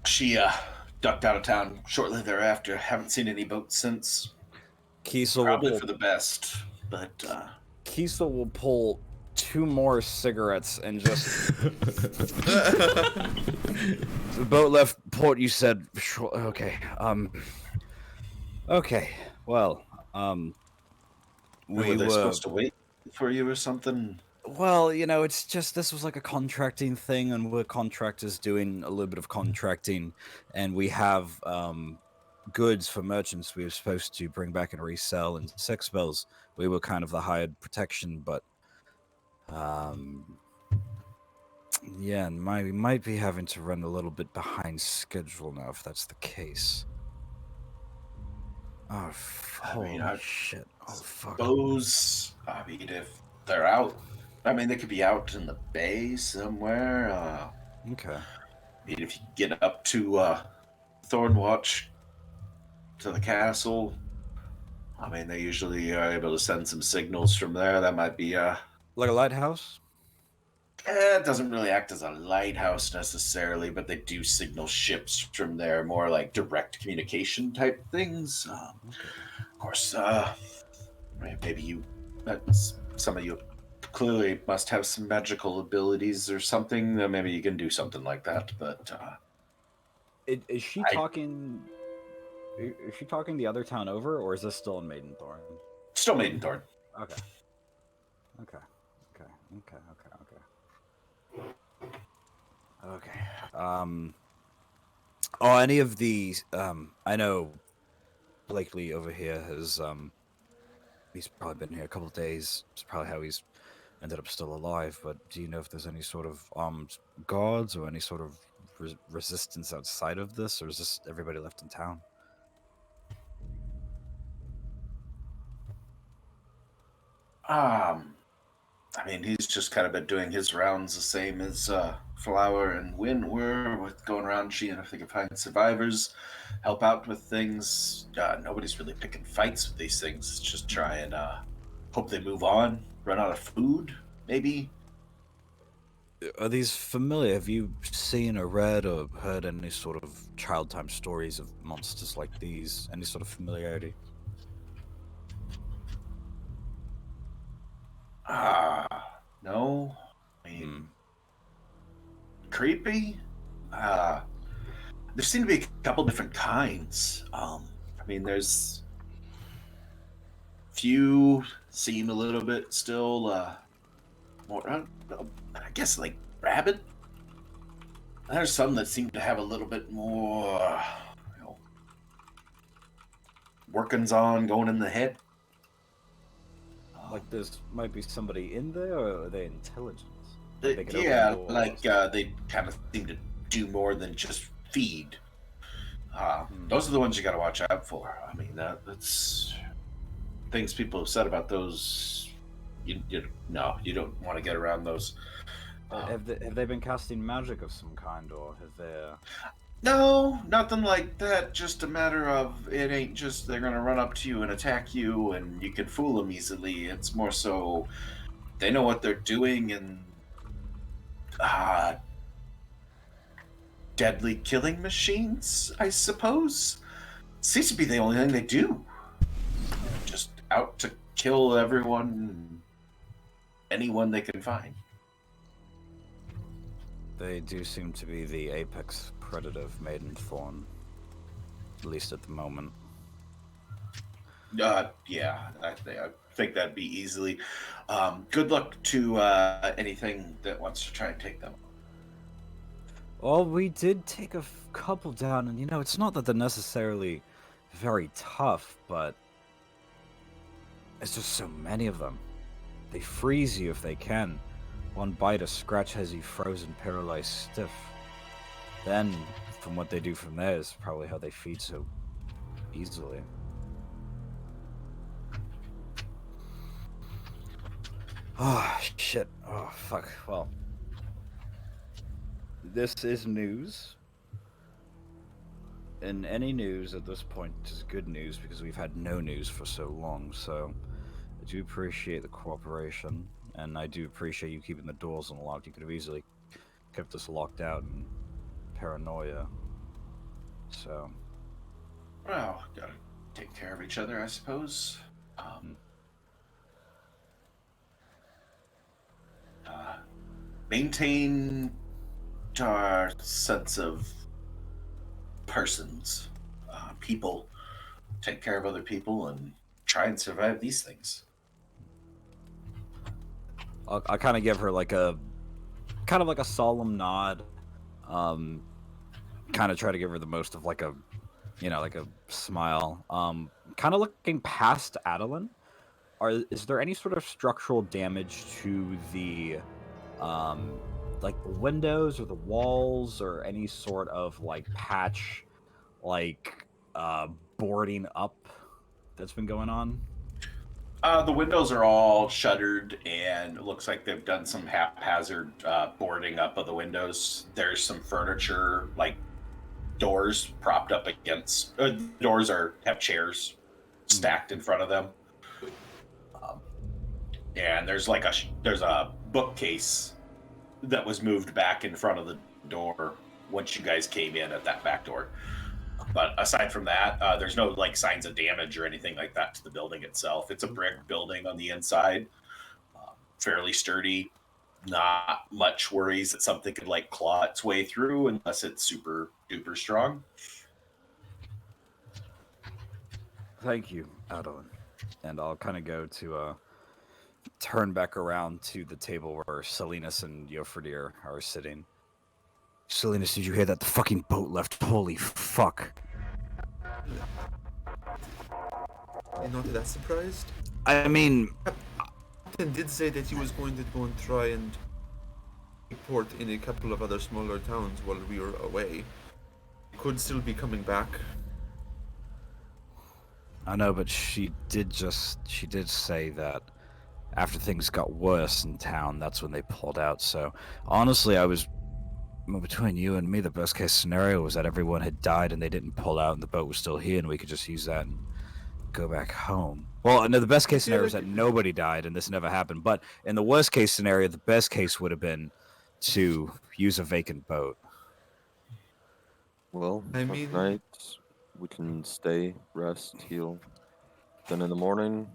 She ducked out of town shortly thereafter. Haven't seen any boats since. Kiesel Probably for the best, but Kiesel will pull 2 more cigarettes and just... The boat left port, you said. Okay. Okay. Well, were they supposed to wait for you or something? Well, it's just this was like a contracting thing, and we're contractors doing a little bit of contracting, and we have goods for merchants we were supposed to bring back and resell in Cybil. We were kind of the hired protection, but yeah, and we might be having to run a little bit behind schedule now, if that's the case. Oh, shit. Oh, fuck. Suppose, I mean, if they're out, I mean, they could be out in the bay somewhere. Okay. I mean, if you get up to Thornwatch, to the castle, I mean, they usually are able to send some signals from there. That might be like a lighthouse? It doesn't really act as a lighthouse necessarily, but they do signal ships from there, more like direct communication type things. Of course, maybe some of you clearly must have some magical abilities or something. Maybe you can do something like that. But is she talking? Is she talking the other town over, or is this still in Maidenthorn? Still Maidenthorn. Okay. Any of these? I know Blakely over here has he's probably been here a couple of days. It's probably how he's ended up still alive. But do you know if there's any sort of armed guards or any sort of resistance outside of this, or is this everybody left in town? I mean, he's just kind of been doing his rounds the same as Flower and Win were, with going around seeing if they can find survivors, help out with things. Nobody's really picking fights with these things. It's just try and hope they move on, run out of food, maybe. Are these familiar? Have you seen or read or heard any sort of child time stories of monsters like these? Any sort of familiarity? No. I mean, creepy? There seem to be a couple different kinds. I mean, there's few seem a little bit still more, I guess, like rabid. There's some that seem to have a little bit more, you know, workings on going in the head. Like there's might be somebody in there, or are they intelligence? Like they could open Yeah, doors. like they kind of seem to do more than just feed. Those are the ones you got to watch out for. I mean, that's things people have said about those. No, you don't want to get around those. Have they been casting magic of some kind, or have they? No, nothing like that. Just a matter of it ain't just they're gonna run up to you and attack you, and you can fool them easily. It's more so they know what they're doing, and deadly killing machines, I suppose. Seems to be the only thing they do. Just out to kill everyone, anyone they can find. They do seem to be the apex predator of Maidenthorn, at least at the moment. Yeah, I think that'd be easily. Good luck to anything that wants to try and take them. Well, we did take a couple down, and it's not that they're necessarily very tough, but it's just so many of them. They freeze you if they can. One bite or scratch has you frozen, paralyzed, stiff. Then, from what they do from there is probably how they feed so easily. Oh, shit. Oh, fuck. Well, this is news. And any news at this point is good news because we've had no news for so long, so I do appreciate the cooperation, and I do appreciate you keeping the doors unlocked. You could have easily kept us locked out in paranoia. So. Well, gotta take care of each other, I suppose. Maintain our sense of persons, people. Take care of other people and try and survive these things. I'll kind of give her like a solemn nod. Kind of try to give her the most of like a smile. Kind of looking past Adeline. Is there any sort of structural damage to the like the windows or the walls or any sort of like patch, like boarding up that's been going on? The windows are all shuttered, and it looks like they've done some haphazard boarding up of the windows. There's some furniture, like doors, propped up against. Doors have chairs stacked in front of them, and there's a bookcase that was moved back in front of the door once you guys came in at that back door. But aside from that, there's no like signs of damage or anything like that to the building itself. It's a brick building on the inside, fairly sturdy. Not much worries that something could like claw its way through unless it's super duper strong. Thank you, Adeline. And I'll kind of go to turn back around to the table where Salinas and Yofredir are sitting. Salinas, did you hear that? The fucking boat left. Holy fuck. You're not that surprised? I mean... Captain did say that he was going to go and try and report in a couple of other smaller towns while we were away. He could still be coming back. I know, but she did say that after things got worse in town, that's when they pulled out. So, honestly, between you and me, the best case scenario was that everyone had died and they didn't pull out and the boat was still here and we could just use that and go back home. Well, no, the best case scenario is that nobody died and this never happened. But in the worst case scenario, the best case would have been to use a vacant boat. Well, tonight we can stay, rest, heal. Then in the morning,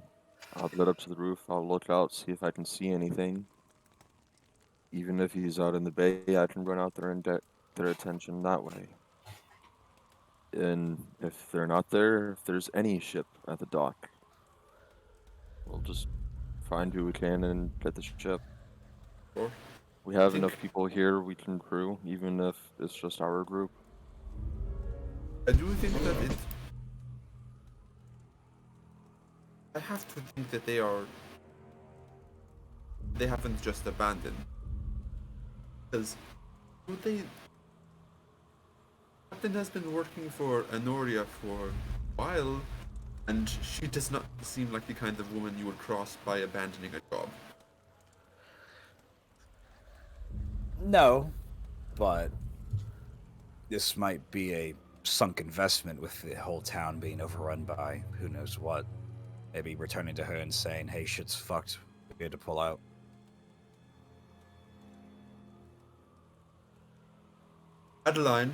I'll get up to the roof, I'll look out, see if I can see anything. Even if he's out in the bay, I can run out there and get their attention that way. And if they're not there, if there's any ship at the dock, we'll just find who we can and get the ship. Sure. We have think- enough people here we can crew, even if it's just our group. I do think that I have to think that they haven't just abandoned. Because Captain has been working for Anoria for a while, and she does not seem like the kind of woman you would cross by abandoning a job. No, but this might be a sunk investment with the whole town being overrun by who knows what. Maybe returning to her and saying, hey, shit's fucked. We had to pull out. Adeline,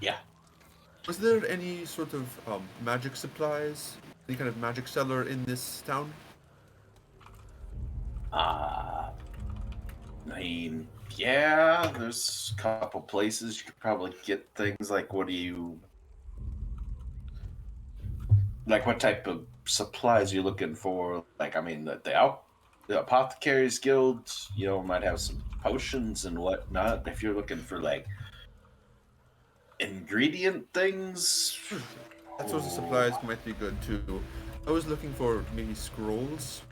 Yeah. was there any sort of magic supplies, any kind of magic cellar in this town? I mean, yeah, there's a couple places you could probably get things like what type of supplies are you looking for? Like, I mean, the Apothecaries Guild, might have some potions and whatnot. If you're looking for like ingredient things, That sort of supplies might be good too. I was looking for maybe scrolls.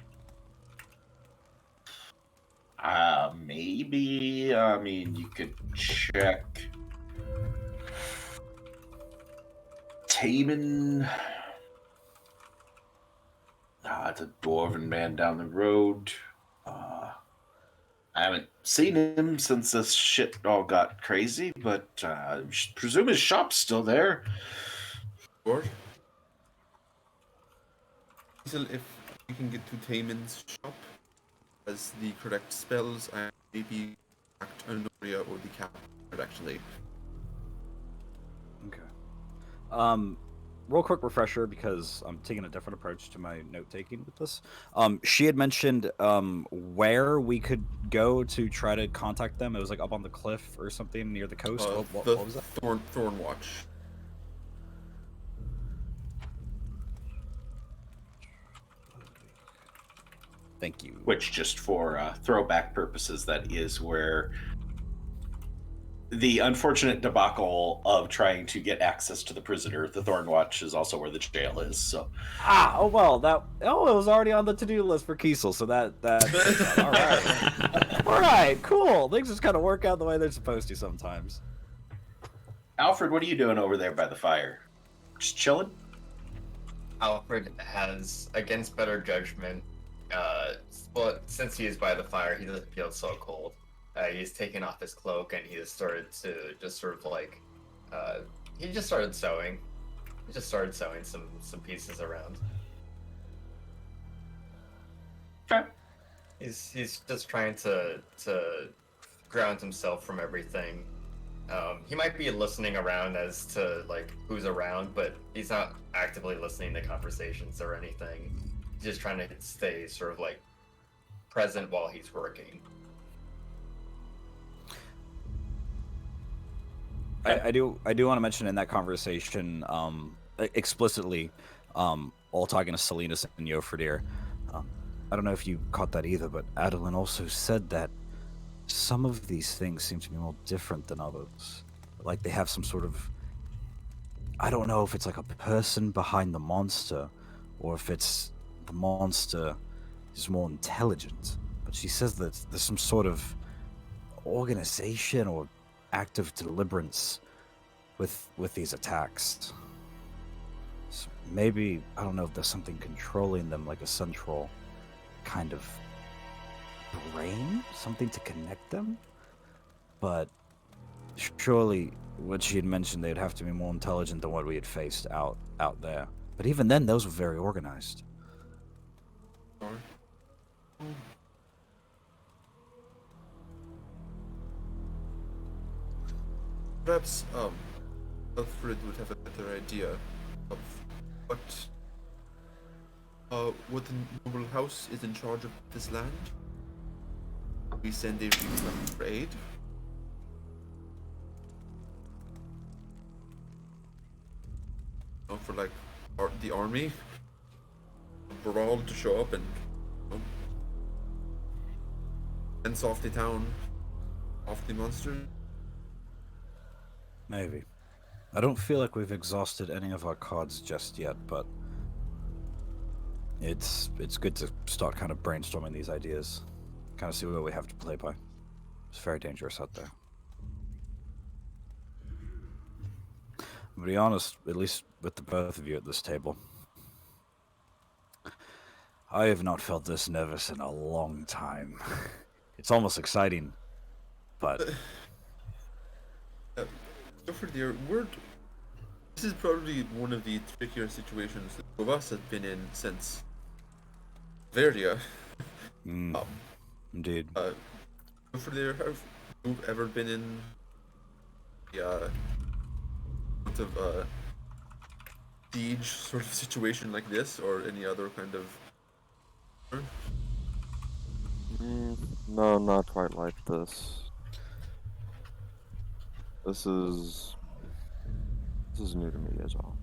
maybe. I mean, you could check Taman. It's a dwarven man down the road. I haven't seen him since this shit all got crazy, but presume his shop's still there. Or Hazel, if you can get to Taman's shop as the correct spells, I maybe act Anoria or the captain actually. Okay. Real quick refresher, because I'm taking a different approach to my note-taking with this. She had mentioned where we could go to try to contact them. It was like up on the cliff or something near the coast. What was that? Thorn Watch. Thank you. Which, just for throwback purposes, that is where the unfortunate debacle of trying to get access to the prisoner, the Thorn Watch, is also where the jail is. So, it was already on the to-do list for Kiesel, so that all right. All right, cool. Things just kind of work out the way they're supposed to sometimes. Alfred, what are you doing over there by the fire? Just chilling? Alfred has, against better judgment, since he is by the fire, he doesn't feel so cold. He's taken off his cloak and he has started to just sort of like, he just started sewing. He just started sewing some pieces around. Okay. He's just trying to ground himself from everything. He might be listening around as to like who's around, but he's not actively listening to conversations or anything. He's just trying to stay sort of like present while he's working. I do want to mention in that conversation, explicitly, all talking to Salinas and Yofredir. I don't know if you caught that either, but Adeline also said that some of these things seem to be more different than others. Like they have some sort of, I don't know if it's like a person behind the monster, or if it's the monster is more intelligent. But she says that there's some sort of organization or act of deliberance with these attacks. So maybe, I don't know if there's something controlling them, like a central kind of brain, something to connect them. But surely what she had mentioned, they'd have to be more intelligent than what we had faced out there. But even then, those were very organized. Perhaps Alfred would have a better idea of what the noble house is in charge of this land. We send a request for aid. For like the army brawled to show up and fence off the town, off the monster. Maybe. I don't feel like we've exhausted any of our cards just yet, but it's good to start kind of brainstorming these ideas, kind of see what we have to play by. It's very dangerous out there. To be honest, at least with the both of you at this table, I have not felt this nervous in a long time. It's almost exciting, but... Over there, this is probably one of the trickier situations that both of us have been in since Verdia. Indeed. Over there, have you ever been in the sort of siege sort of situation like this, or any other kind of? No, not quite like this. This is new to me as well.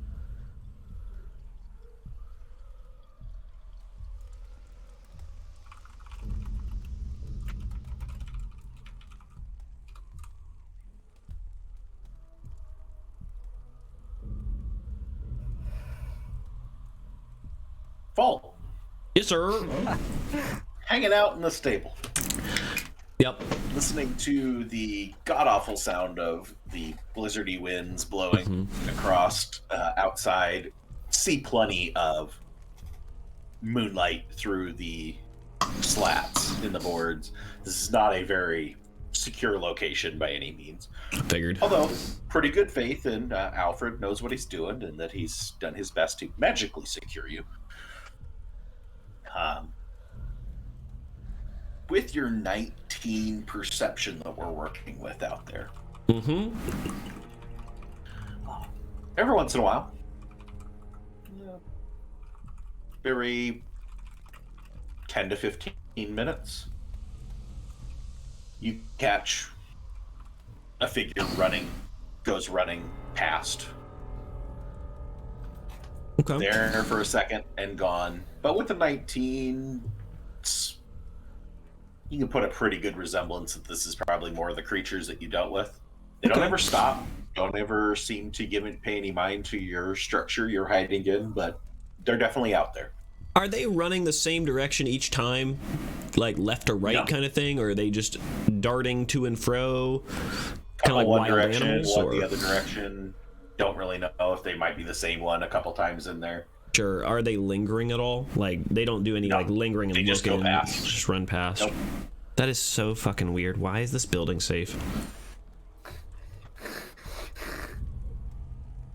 Fall. Yes, sir. Hanging out in the stable. Yep. Listening to the god-awful sound of the blizzardy winds blowing across outside. See plenty of moonlight through the slats in the boards. This is not a very secure location by any means. Figured. Although, pretty good faith in Alfred knows what he's doing and that he's done his best to magically secure you. With your 19 perception that we're working with out there. Every once in a while, very 10 to 15 minutes, you catch a figure goes running past. Okay. There for a second and gone. But with the 19, you can put a pretty good resemblance that this is probably more of the creatures that you dealt with. They don't ever stop. Don't ever seem to pay any mind to your structure you're hiding in, but they're definitely out there. Are they running the same direction each time, like left or right kind of thing, or are they just darting to and fro, kind of like one wild direction, animals, one or the other direction? Don't really know if they might be the same one a couple times in there. Sure. Are they lingering at all? Like they don't do any like lingering and they just looking, go past. just run past. Nope. That is so fucking weird. Why is this building safe?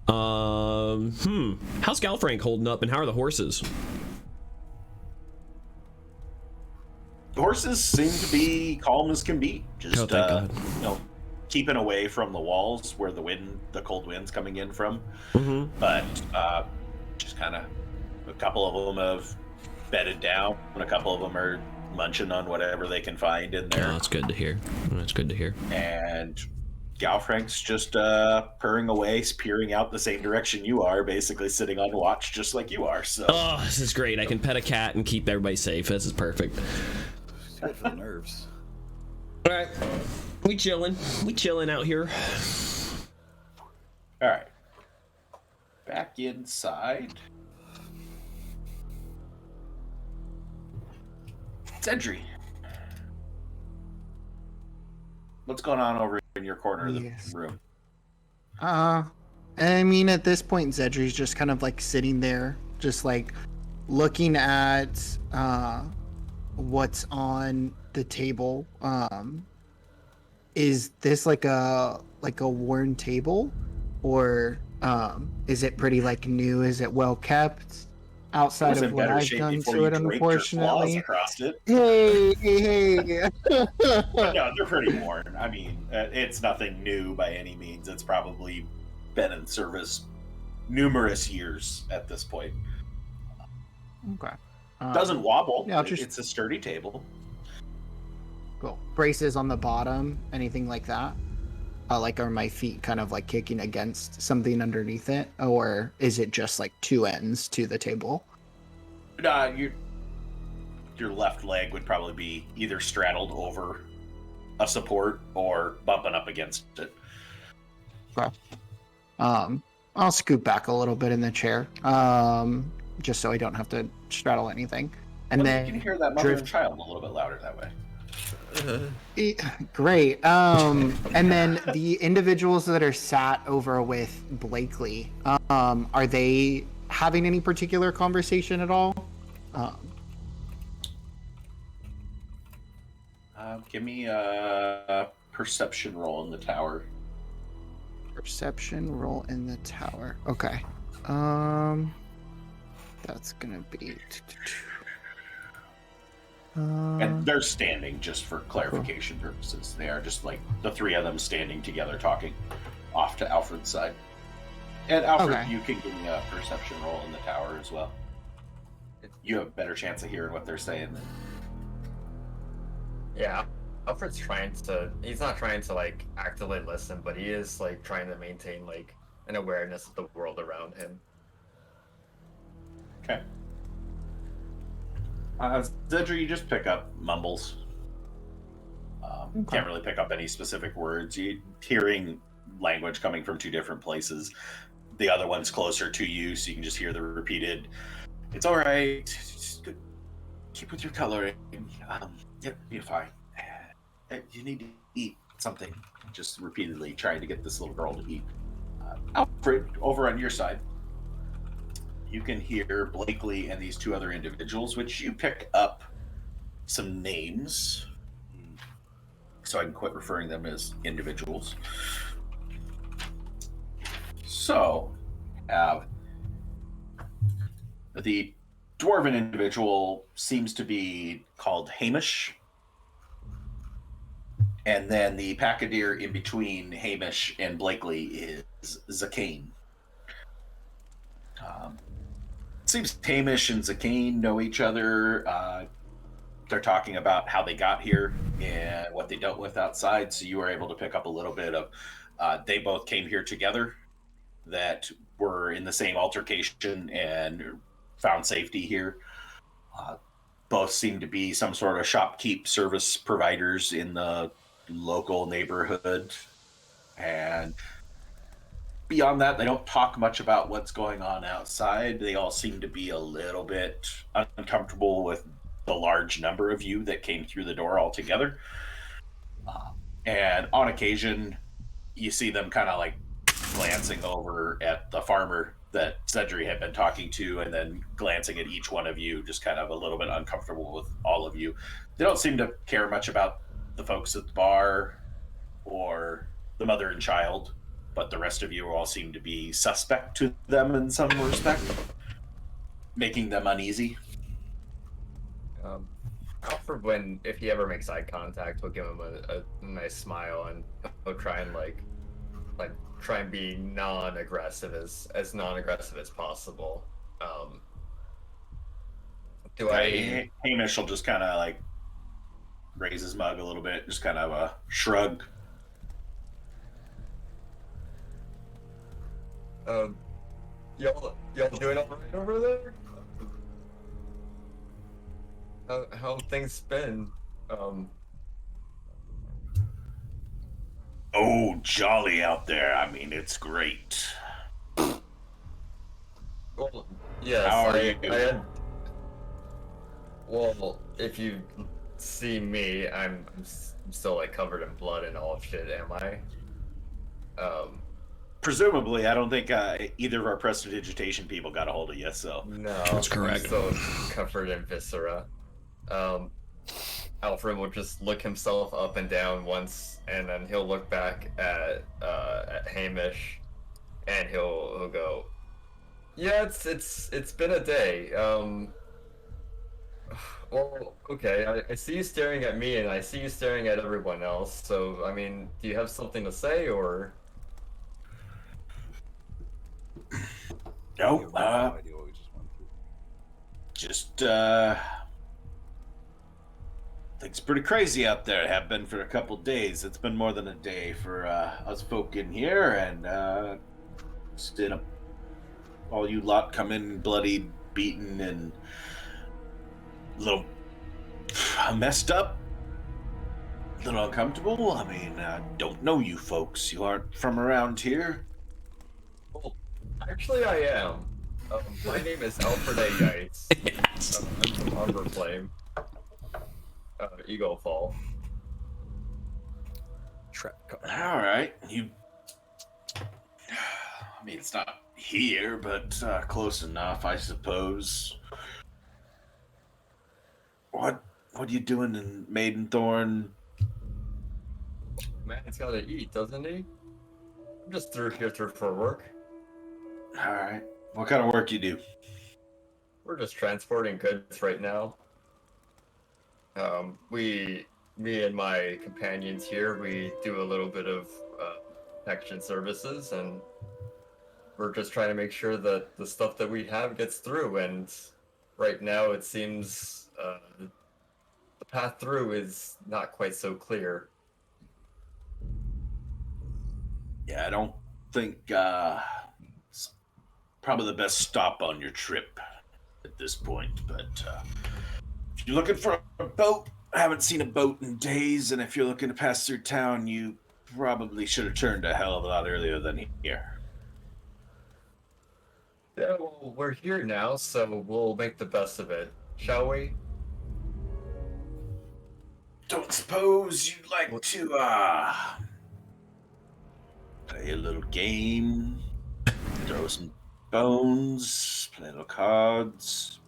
How's Galfrank holding up, and how are the horses? The horses seem to be calm as can be. Just thank God. Keeping away from the walls where the cold wind's coming in from. But just kind of a couple of them have bedded down, and a couple of them are munching on whatever they can find in there. Oh, that's good to hear. That's good to hear. And Galfrank's just purring away, peering out the same direction you are, basically sitting on watch just like you are. So Oh, this is great. I can pet a cat and keep everybody safe. This is perfect. It's good for the nerves. All right. We chilling out here. all right, back inside. Cedry, what's going on over in your corner of the room? I mean, at this point, Zedri's just kind of like sitting there, just like looking at what's on the table. Is this like a worn table, or is it pretty like new? Is it well kept? Outside of what I've done to it, unfortunately. Across it. Hey. No, they're pretty worn. I mean, it's nothing new by any means. It's probably been in service numerous years at this point. Okay. Doesn't wobble. Yeah, It's a sturdy table. Cool. Braces on the bottom, anything like that. Like, are my feet kind of like kicking against something underneath it, or is it just like two ends to the table? Your left leg would probably be either straddled over a support or bumping up against it. Okay. I'll scoot back a little bit in the chair, just so I don't have to straddle anything. And then you can hear that mother and child a little bit louder that way. Great. And then the individuals that are sat over with Blakely, are they having any particular conversation at all? Give me a perception roll in the tower. Perception roll in the tower. Okay. That's gonna be. And they're standing, just for clarification purposes. They are just like the three of them standing together talking off to Alfred's side. And Alfred, Okay. you can give me a perception roll in the tower as well. You have a better chance of hearing what they're saying than... Yeah, Alfred's he's not trying to like actively listen, but he is like trying to maintain like an awareness of the world around him. Okay. Zedra, you just pick up mumbles. Can't really pick up any specific words. You hearing language coming from two different places. The other one's closer to you, so you can just hear the repeated, "It's all right. Just keep with your coloring. Yep, you're fine. You need to eat something." Just repeatedly trying to get this little girl to eat. Alfred, over on your side, you can hear Blakely and these two other individuals, which you pick up some names, so I can quit referring them as individuals. So, the dwarven individual seems to be called Hamish, and then the pachydeer in between Hamish and Blakely is Zakane. Seems Hamish and Zakane know each other. They're talking about how they got here and what they dealt with outside, so you were able to pick up a little bit of they both came here together, that were in the same altercation and found safety here. Both seem to be some sort of shopkeep service providers in the local neighborhood, and beyond that, they don't talk much about what's going on outside. They all seem to be a little bit uncomfortable with the large number of you that came through the door altogether. And on occasion, you see them kind of like glancing over at the farmer that Cedric had been talking to, and then glancing at each one of you, just kind of a little bit uncomfortable with all of you. They don't seem to care much about the folks at the bar or the mother and child, but the rest of you all seem to be suspect to them in some respect, making them uneasy. Alfred, if he ever makes eye contact, he'll give him a nice smile, and he'll try and try and be non-aggressive as non-aggressive as possible. Hamish will just kind of like raise his mug a little bit, just kind of a shrug. Y'all doing all right over there? How have things been? Oh, jolly out there. I mean, it's great. Well, yes, How are you? Well, if you see me, I'm still like covered in blood and all shit. Am I? Presumably, I don't think either of our prestidigitation people got a hold of you, so... No, That's correct. I'm still covered in viscera. Alfred will just look himself up and down once, and then he'll look back at Hamish, and he'll go, "Yeah, it's been a day. Well, okay. I see you staring at me, and I see you staring at everyone else. So, I mean, do you have something to say, or?" No, just Things pretty crazy out there. Have been for a couple days. It's been more than a day for us folk in here, and seen all you lot come in bloody, beaten, and a little messed up. A little uncomfortable. I mean, don't know you folks. You aren't from around here. Well, actually, I am. My name is Alfred A. Yates. I'm from Arbor Flame. Eagle Fall. All right, you. I mean, it's not here, but close enough, I suppose. What are you doing in Maidenthorn? Man's gotta eat, doesn't he? I'm just here for work. All right. What kind of work you do? We're just transporting goods right now. Me and my companions here, we do a little bit of protection services, and we're just trying to make sure that the stuff that we have gets through. And right now, it seems the path through is not quite so clear. Yeah, I don't think it's probably the best stop on your trip at this point. But if you're looking for a boat, I haven't seen a boat in days, and if you're looking to pass through town, you probably should have turned a hell of a lot earlier than here. Yeah, well, we're here now, so we'll make the best of it, shall we? Don't suppose you'd like to play a little game, throw some bones, play little cards.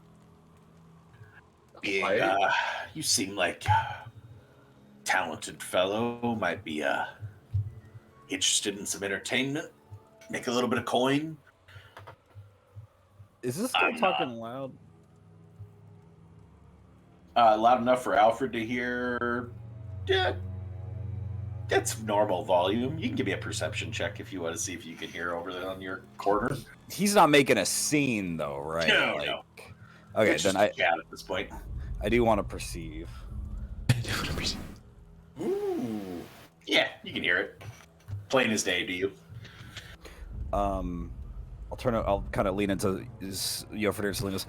Being, you seem like a talented fellow, might be interested in some entertainment, make a little bit of coin. Is this guy talking loud? Loud enough for Alfred to hear. Yeah, that's normal volume. You can give me a perception check if you want to see if you can hear over there on your corner. He's not making a scene, though, right? No, no. Okay, it's then just at this point. I do want to perceive. Ooh. Yeah, you can hear it. Plain as day to you. I'll kind of lean into Yofred and Salinas.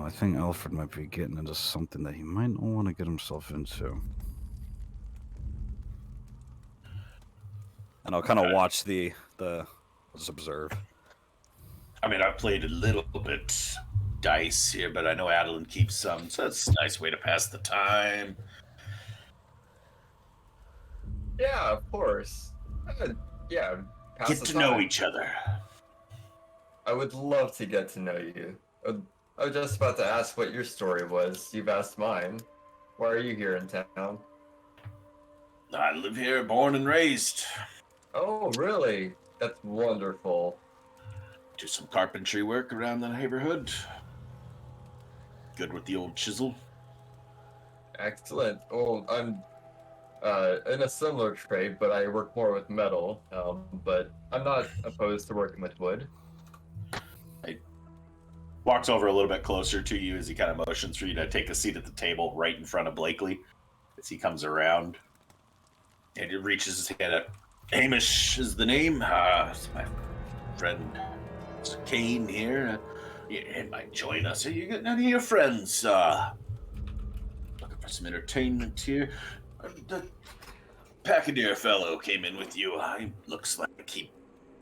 I think Alfred might be getting into something that he might not want to get himself into. And I'll kind of watch just observe. I mean, I've played a little bit dice here, but I know Adeline keeps some, so it's a nice way to pass the time. Yeah, of course. Yeah, pass Get the to time. know each other. I would love to get to know you. I was just about to ask what your story was. You've asked mine. Why are you here in town? I live here, born and raised. Oh, really? That's wonderful. Do some carpentry work around the neighborhood. Good with the old chisel. Excellent. Well, I'm in a similar trade, but I work more with metal. But I'm not opposed to working with wood. Walks over a little bit closer to you as he kind of motions for you to take a seat at the table right in front of Blakely as he comes around. And he reaches his hand up. Hamish is the name. It's my friend Kane here. He might join us. Are you getting any of your friends? Looking for some entertainment here. The Packadeer fellow came in with you. He looks like he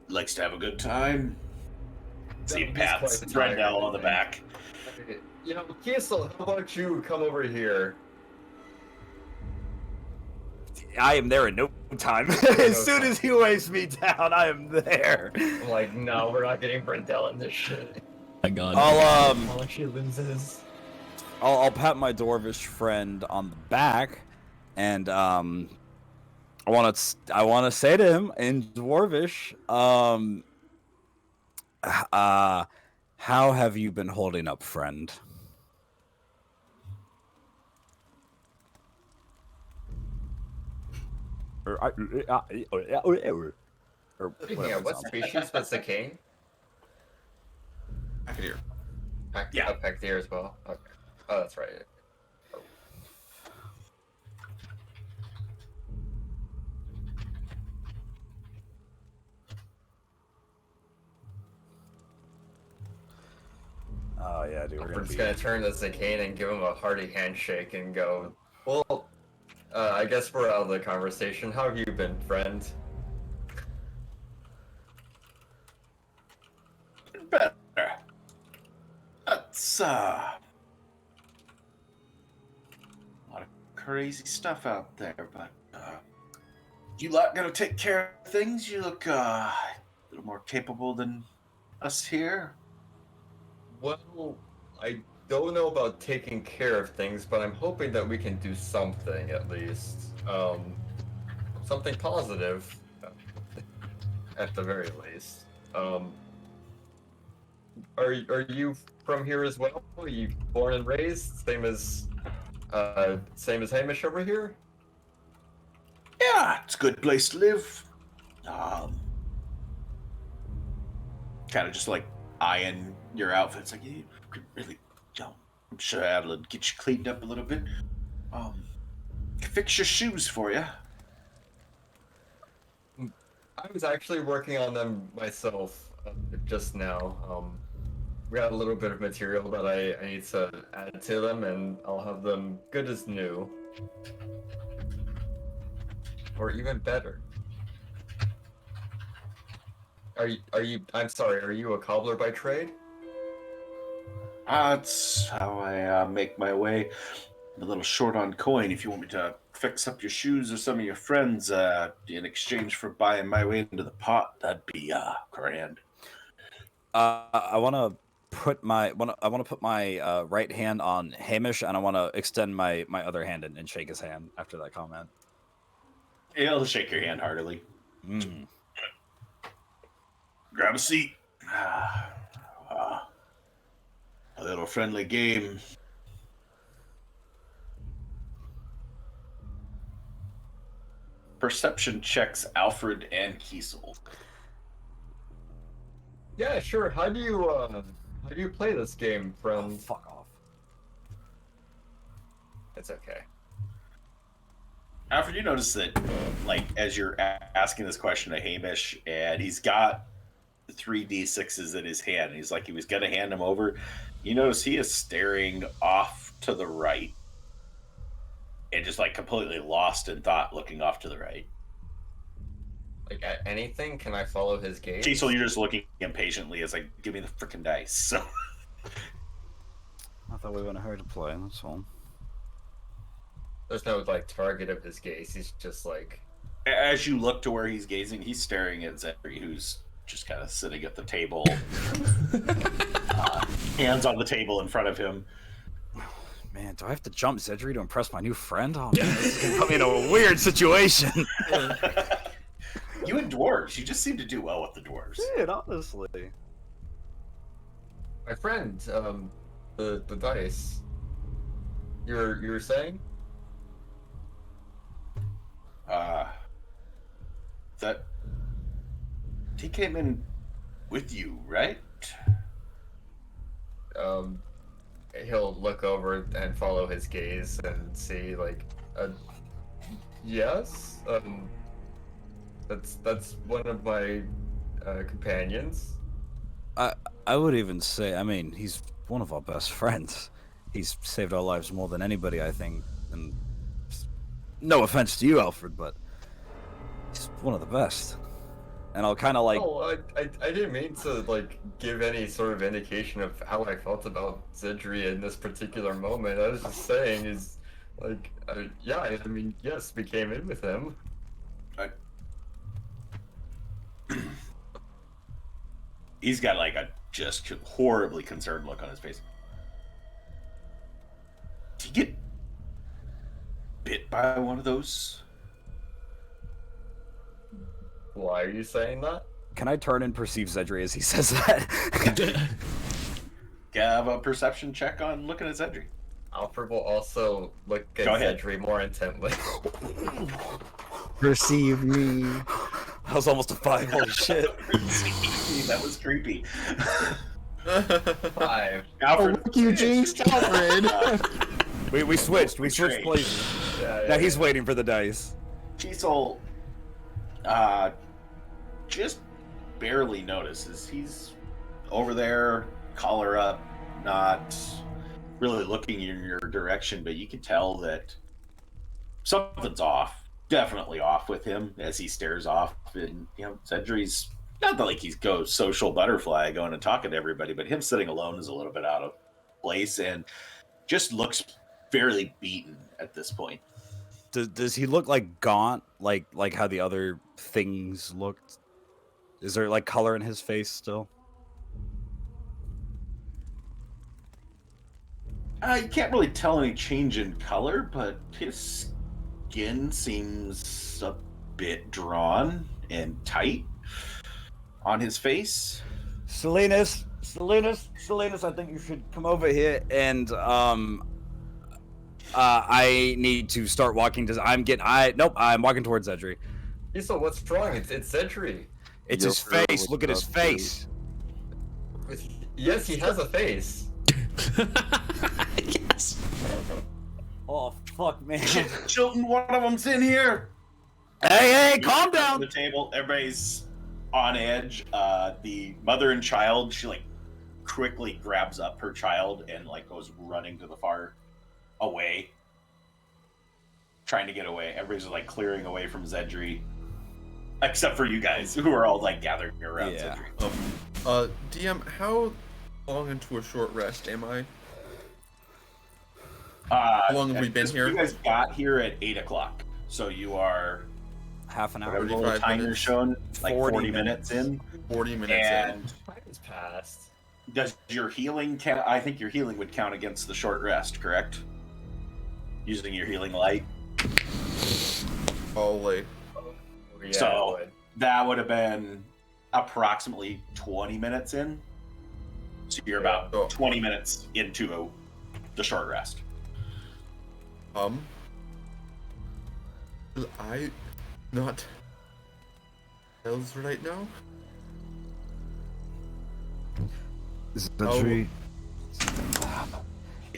likes to have a good time. See pats Brendel on the back. You know, Kiesel, how about you come over here? I am there in no time. As soon as he waves me down, I am there. I'm like, no, we're not getting Brendel in this shit. My God. All she loses. I'll pat my dwarvish friend on the back, and I want to say to him in dwarvish, how have you been holding up, friend? Yeah, what species was the king? Packadeer. Yeah. Packadeer as well. Okay. Oh, that's right. Oh yeah, dude, we're I'm gonna just be. gonna turn to Zane and give him a hearty handshake and go, well, I guess we're out of the conversation. How have you been, friend? Better. That's a lot of crazy stuff out there, but you lot gonna take care of things? You look a little more capable than us here. Well, I don't know about taking care of things, but I'm hoping that we can do something at least. Something positive, at the very least. Are you from here as well? Are you born and raised, same as Hamish over here? Yeah, it's a good place to live. Kind of just like eyeing your outfits, like you could really, I'm sure I'll be able to get you cleaned up a little bit. Fix your shoes for you. I was actually working on them myself just now. We got a little bit of material that I need to add to them, and I'll have them good as new. Or even better. I'm sorry, are you a cobbler by trade? That's how I make my way. I'm a little short on coin. If you want me to fix up your shoes or some of your friends in exchange for buying my way into the pot, that'd be grand. I want to put my right hand on Hamish, and I want to extend my other hand and shake his hand after that comment. He'll shake your hand heartily. Grab a seat. A little friendly game. Perception checks Alfred and Kiesel. Yeah, sure. How do you play this game, friend? Oh, fuck off. It's okay. Alfred, you notice that, like, as you're asking this question to Hamish, and he's got 3d6s in his hand, and he's like, he was going to hand them over. You notice he is staring off to the right and just, like, completely lost in thought, looking off to the right. Like, at anything, can I follow his gaze? Cecil, you're just looking impatiently as, like, give me the freaking dice. So I thought we were in a hurry to play, that's all. There's no, like, target of his gaze. He's just, like... As you look to where he's gazing, he's staring at Zedri, who's just kind of sitting at the table. Hands on the table in front of him. Man, do I have to jump Zedri to impress my new friend? Oh, man, this is going to put me in a weird situation. You and dwarves, you just seem to do well with the dwarves. Dude, honestly. My friend, the dice. You were saying? That he came in with you, right? He'll look over and follow his gaze and see, like, yes. That's one of my companions. I would even say, I mean, he's one of our best friends. He's saved our lives more than anybody, I think. And no offense to you, Alfred, but he's one of the best. And I'll kind of like... Oh, I didn't mean to, like, give any sort of indication of how I felt about Zedri in this particular moment. I was just saying is, like, yeah, I mean, yes, we came in with him. He's got, like, a just horribly concerned look on his face. Did you get bit by one of those? Why are you saying that? Can I turn and perceive Zedri as he says that? Have a perception check on looking at Zedri. Alfred will also look at Go ahead. Zedri more intently. Perceive me. That was almost a 5. Holy shit. That was creepy. 5. Oh, Alfred, look, you jinxed Alfred. We switched Betrayed. places. Yeah, Now he's waiting for the dice. Kiesel just barely notices. He's over there, collar up, not really looking in your direction, but you can tell that something's off. Definitely off with him as he stares off. And Cedric's not that like he's go social butterfly going and talking to everybody, but him sitting alone is a little bit out of place and just looks fairly beaten at this point. Does he look like gaunt, like how the other things looked? Is there like color in his face still? You can't really tell any change in color, but his skin seems a bit drawn and tight on his face. Salinas, I think you should come over here and I need to start walking. I'm walking towards Edry. So what's wrong? It's Zedri. It's his face. Look at his face. Yes, he has a face. Yes. Oh fuck, man. Chilton, one of them's in here. Hey, calm down. The table, everybody's on edge. The mother and child, she like quickly grabs up her child and like goes running to the far away, trying to get away. Everybody's like clearing away from Zedri, except for you guys who are all like gathering around Zedri. DM, how long into a short rest am I? How long have we been here? You guys got here at 8 o'clock, so you are half an hour. whatever the little timer's shown, like 40 minutes in. 40 minutes and in. It's past. Does your healing count? I think your healing would count against the short rest, correct? Using your healing light. Holy. Yeah, So that would have been approximately 20 minutes in. So you're about 20 minutes into the short rest. I not else right now? Zedri.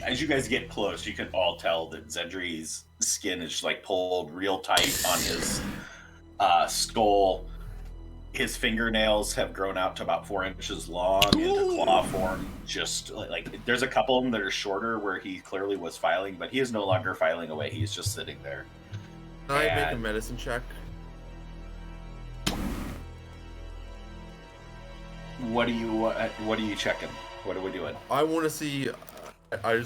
As you guys get close, you can all tell that Zedri's skin is just, like pulled real tight on his skull. His fingernails have grown out to about 4 inches long into claw form. Just like there's a couple of them that are shorter where he clearly was filing, but he is no longer filing away. He's just sitting there. Can I make a medicine check? What are you checking? What are we doing? I want to see. I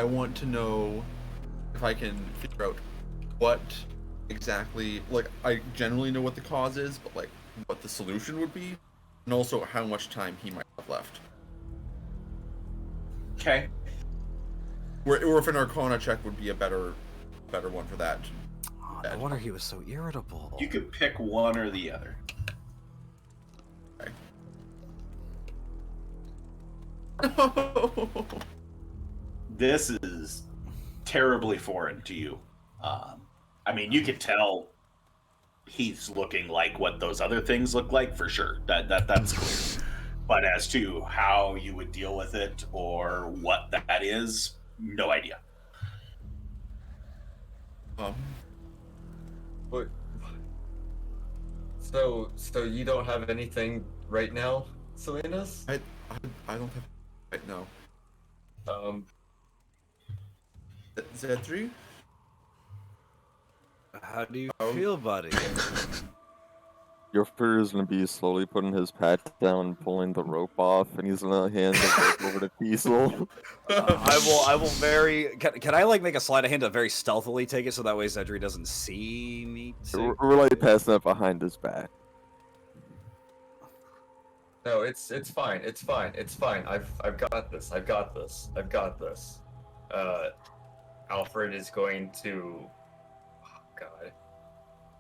want to know if I can figure out what exactly. Like, I generally know what the cause is, but like what the solution would be, and also how much time he might have left. Okay. Or if an Arcana check would be a better one for that. No wonder he was so irritable. You could pick one or the other. Okay. This is terribly foreign to you. I mean, you could tell he's looking like what those other things look like for sure. That's clear. But as to how you would deal with it or what that is, no idea. But so you don't have anything right now, Salinas? I don't have right now. Zedri? How do you feel, buddy? Yoffer is gonna be slowly putting his pad down, pulling the rope off, and he's gonna hand the rope over to Kiesel. I will very. Can I like make a sleight of hand to very stealthily take it so that way Zedri doesn't see me? We're like passing it behind his back. No, it's fine. It's fine. It's fine. I've got this. I've got this. I've got this. Alfred is going to. Oh God.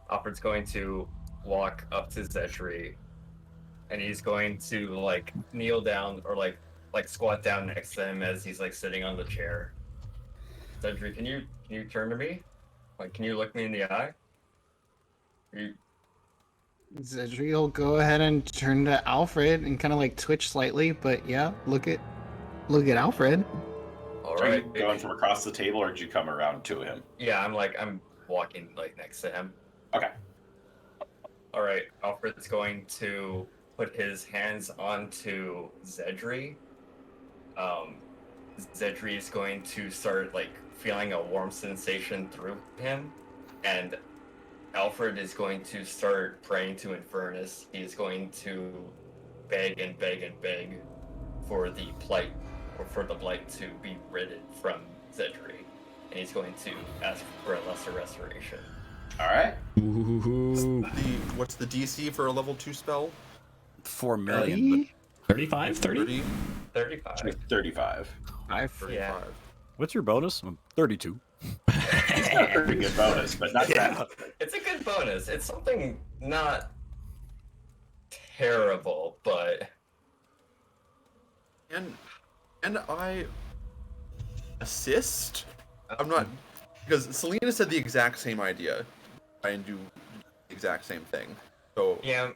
Alfred's going to walk up to Zedri, and he's going to like kneel down or like squat down next to him as he's like sitting on the chair. Zedri, can you turn to me? Like, can you look me in the eye? Zedri will go ahead and turn to Alfred and kind of like twitch slightly, but yeah, look at Alfred. All Are you right. going from across the table, or did you come around to him? Yeah, I'm walking like next to him. Okay. All right, Alfred's going to put his hands onto Zedri Zedri is going to start like feeling a warm sensation through him, and Alfred is going to start praying to Infernus. He is going to beg and beg and beg for the blight to be rid from Zedri, and he's going to ask for a lesser restoration. All right. What's the DC for a level 2 spell? 4 million. 35, 30? 35. 35. 35. Yeah. What's your bonus? 32. It's got a pretty good bonus, but not that. It's a good bonus. It's something not terrible, but And I assist? I'm not, because Selena said the exact same idea. Try and do the exact same thing. So yeah.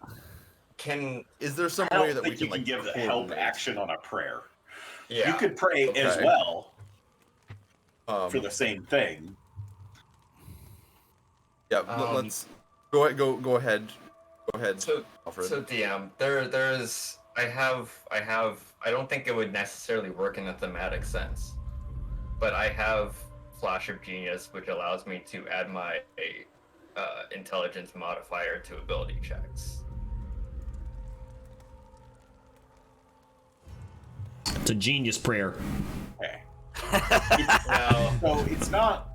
is there some I don't way that we think you can can like give the help coordinate? action on a prayer. Yeah. You could pray as Okay. well for the same thing. Yeah, let's go ahead. Go ahead. Go ahead. So, Alfred. so DM, I don't think it would necessarily work in a thematic sense, but I have Flash of Genius, which allows me to add my intelligence modifier to ability checks. It's a genius prayer. Okay. No, So it's not.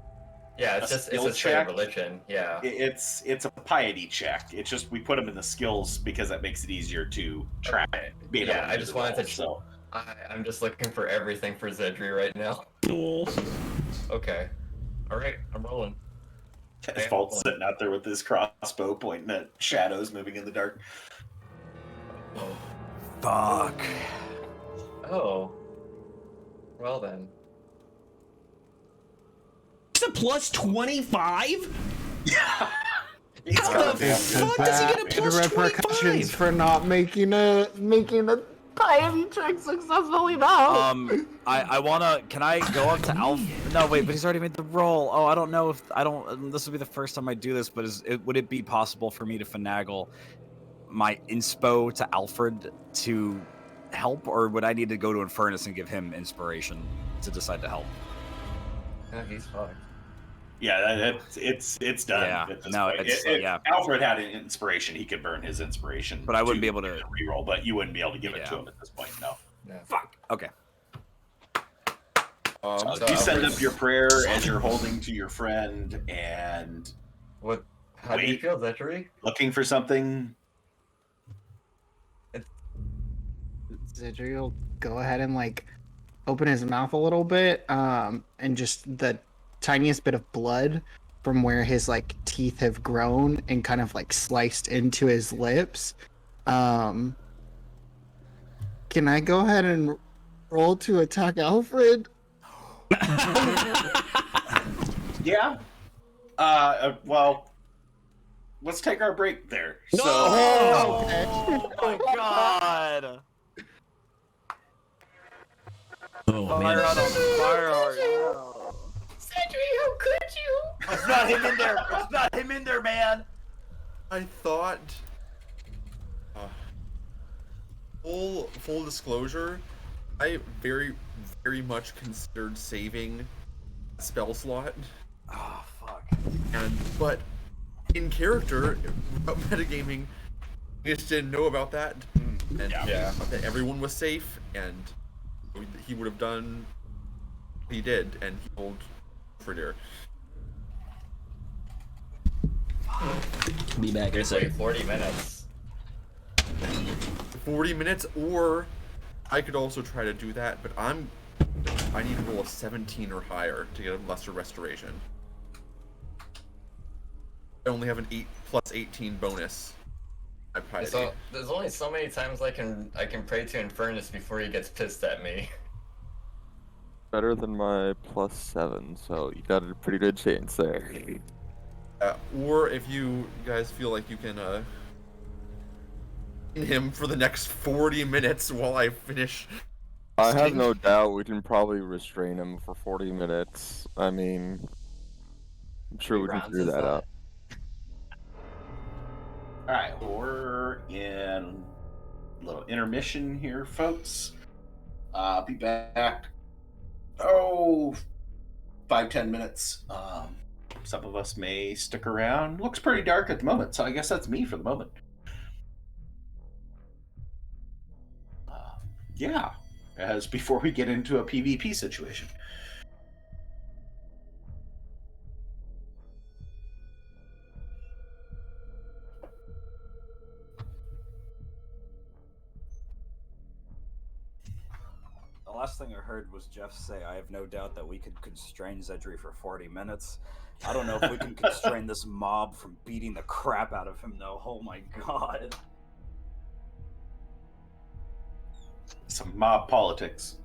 yeah, it's A just skill a straight check? religion. Yeah. It's a piety check. It's just we put them in the skills because that makes it easier to track. Okay. Being Yeah, able to I do just the wanted to. rolls, So I'm just looking for everything for Zedri right now. Oh. Okay. All right, I'm rolling. Asphalt sitting out there with his crossbow pointing at shadows moving in the dark. Fuck. Oh. Well then. It's a plus 25? Yeah. How the fuck does he get a plus repercussions 25? for not making a piety check successfully now. I wanna. Can I go up to Alf? No, wait, but he's already made the roll. Oh, I don't know if I don't. This will be the first time I do this, but would it be possible for me to finagle my inspo to Alfred to help, or would I need to go to Infernus and give him inspiration to decide to help? No, he's fucked. Yeah, it's done. Yeah, at this no, point. it's yeah. Alfred had an inspiration; he could burn his inspiration, But I wouldn't be able to reroll. But you wouldn't be able to give it to Yeah. him at this point. No. Yeah. Fuck. Okay. So You send Alfred's- up your prayer as you're holding to your friend and What? How do you Wait. feel, Zedri? looking for something. Zedri will go ahead and like open his mouth a little bit, and just the tiniest bit of blood from where his like teeth have grown and kind of like sliced into his lips. Can I go ahead and roll to attack Alfred? Yeah. Well, let's take our break there. No! So, Oh my god! Oh, Fire man. on him! Fire on him! Zedri, how could you? It's not him in there! It's not him in there, man! I thought. Full disclosure, I very much considered saving a spell slot, Oh fuck. but in character, without metagaming, I just didn't know about that, and Yeah. that everyone was safe, and he would have done what he did, and he told Fredir. Be back in a It's like second. 40 minutes. 40 minutes, or I could also try to do that, but I need to roll a 17 or higher to get a lesser restoration. I only have an 8 plus 18 bonus. I piety. So there's only so many times I can pray to Infernus before he gets pissed at me. Better than my +7, so you got a pretty good chance there. Or if you guys feel like you can in him for the next 40 minutes while I finish. I have no doubt we can probably restrain him for 40 minutes. I mean, I'm sure we can rounds figure is that that? out. all right, we're in a little intermission here, folks. Be back. Oh, 5-10 minutes. Some of us may stick around. Looks pretty dark at the moment, so I guess that's me for the moment. Yeah, as before we get into a PvP situation. The last thing I heard was Jeff say, "I have no doubt that we could constrain Zedri for 40 minutes. I don't know if we can constrain this mob from beating the crap out of him, though. Oh my god." Some mob politics.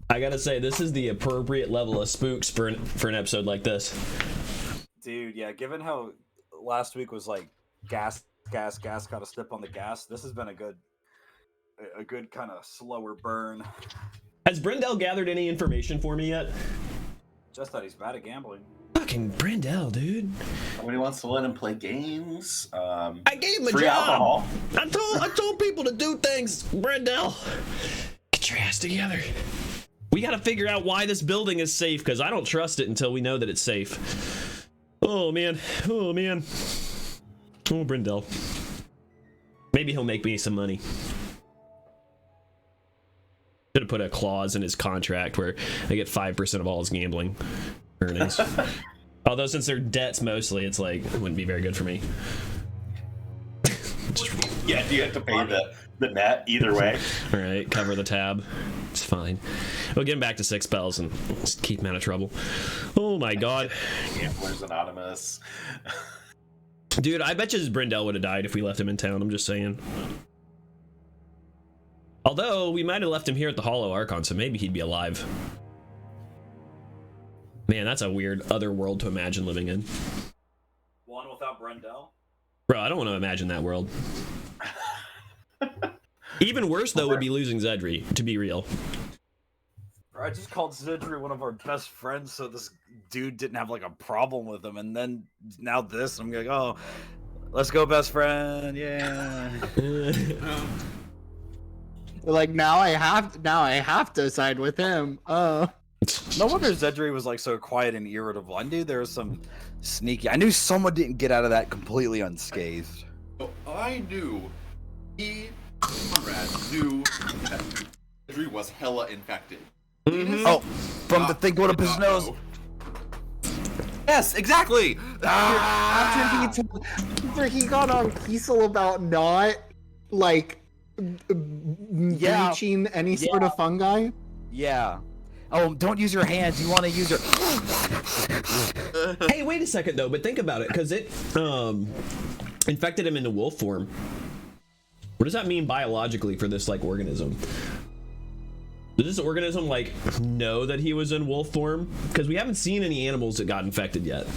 I gotta say, this is the appropriate level of spooks for an episode like this. Dude, yeah, given how last week was like gas, gotta step on the gas, this has been a good kind of slower burn. Has Brendel gathered any information for me yet? Just that he's bad at gambling. Fucking Brendel, dude. Nobody wants to let him play games. I gave him a free job. alcohol. I told people to do things, Brendel. Get your ass together. We gotta figure out why this building is safe, because I don't trust it until we know that it's safe. Oh man. Oh man. Oh, Brendel. Maybe he'll make me some money. Should have put a clause in his contract where I get 5% of all his gambling earnings. Although since they're debts mostly, it's like it wouldn't be very good for me. Yeah, you have to pay the net either way. All right, cover the tab. It's fine. We'll get him back to 6 spells and just keep him out of trouble. Oh my god. Gamblers Anonymous. Dude, I bet you Brendel would have died if we left him in town. I'm just saying. Although, we might have left him here at the Hollow Archon, so maybe he'd be alive. Man, that's a weird other world to imagine living in. One without Brendel? Bro, I don't want to imagine that world. Even worse, though, would be losing Zedri, to be real. I just called Zedri one of our best friends, so this dude didn't have like a problem with him, and then now this, I'm like, oh, let's go, best friend, yeah. Like now I have to side with him. No wonder Zedri was like so quiet and irritable. I knew there was some sneaky. I knew someone didn't get out of that completely unscathed. So I knew Conrad knew that Zedri was hella infected. Mm-hmm. Oh, from the thing going up his nose. Yes, exactly. After he got on Kiesel about not like breaching any sort of fungi. Yeah. Oh, don't use your hands. You want to use your. Hey, wait a second though, but think about it, because it infected him into wolf form. What does that mean biologically for this like organism? Does this organism like know that he was in wolf form? Because we haven't seen any animals that got infected yet.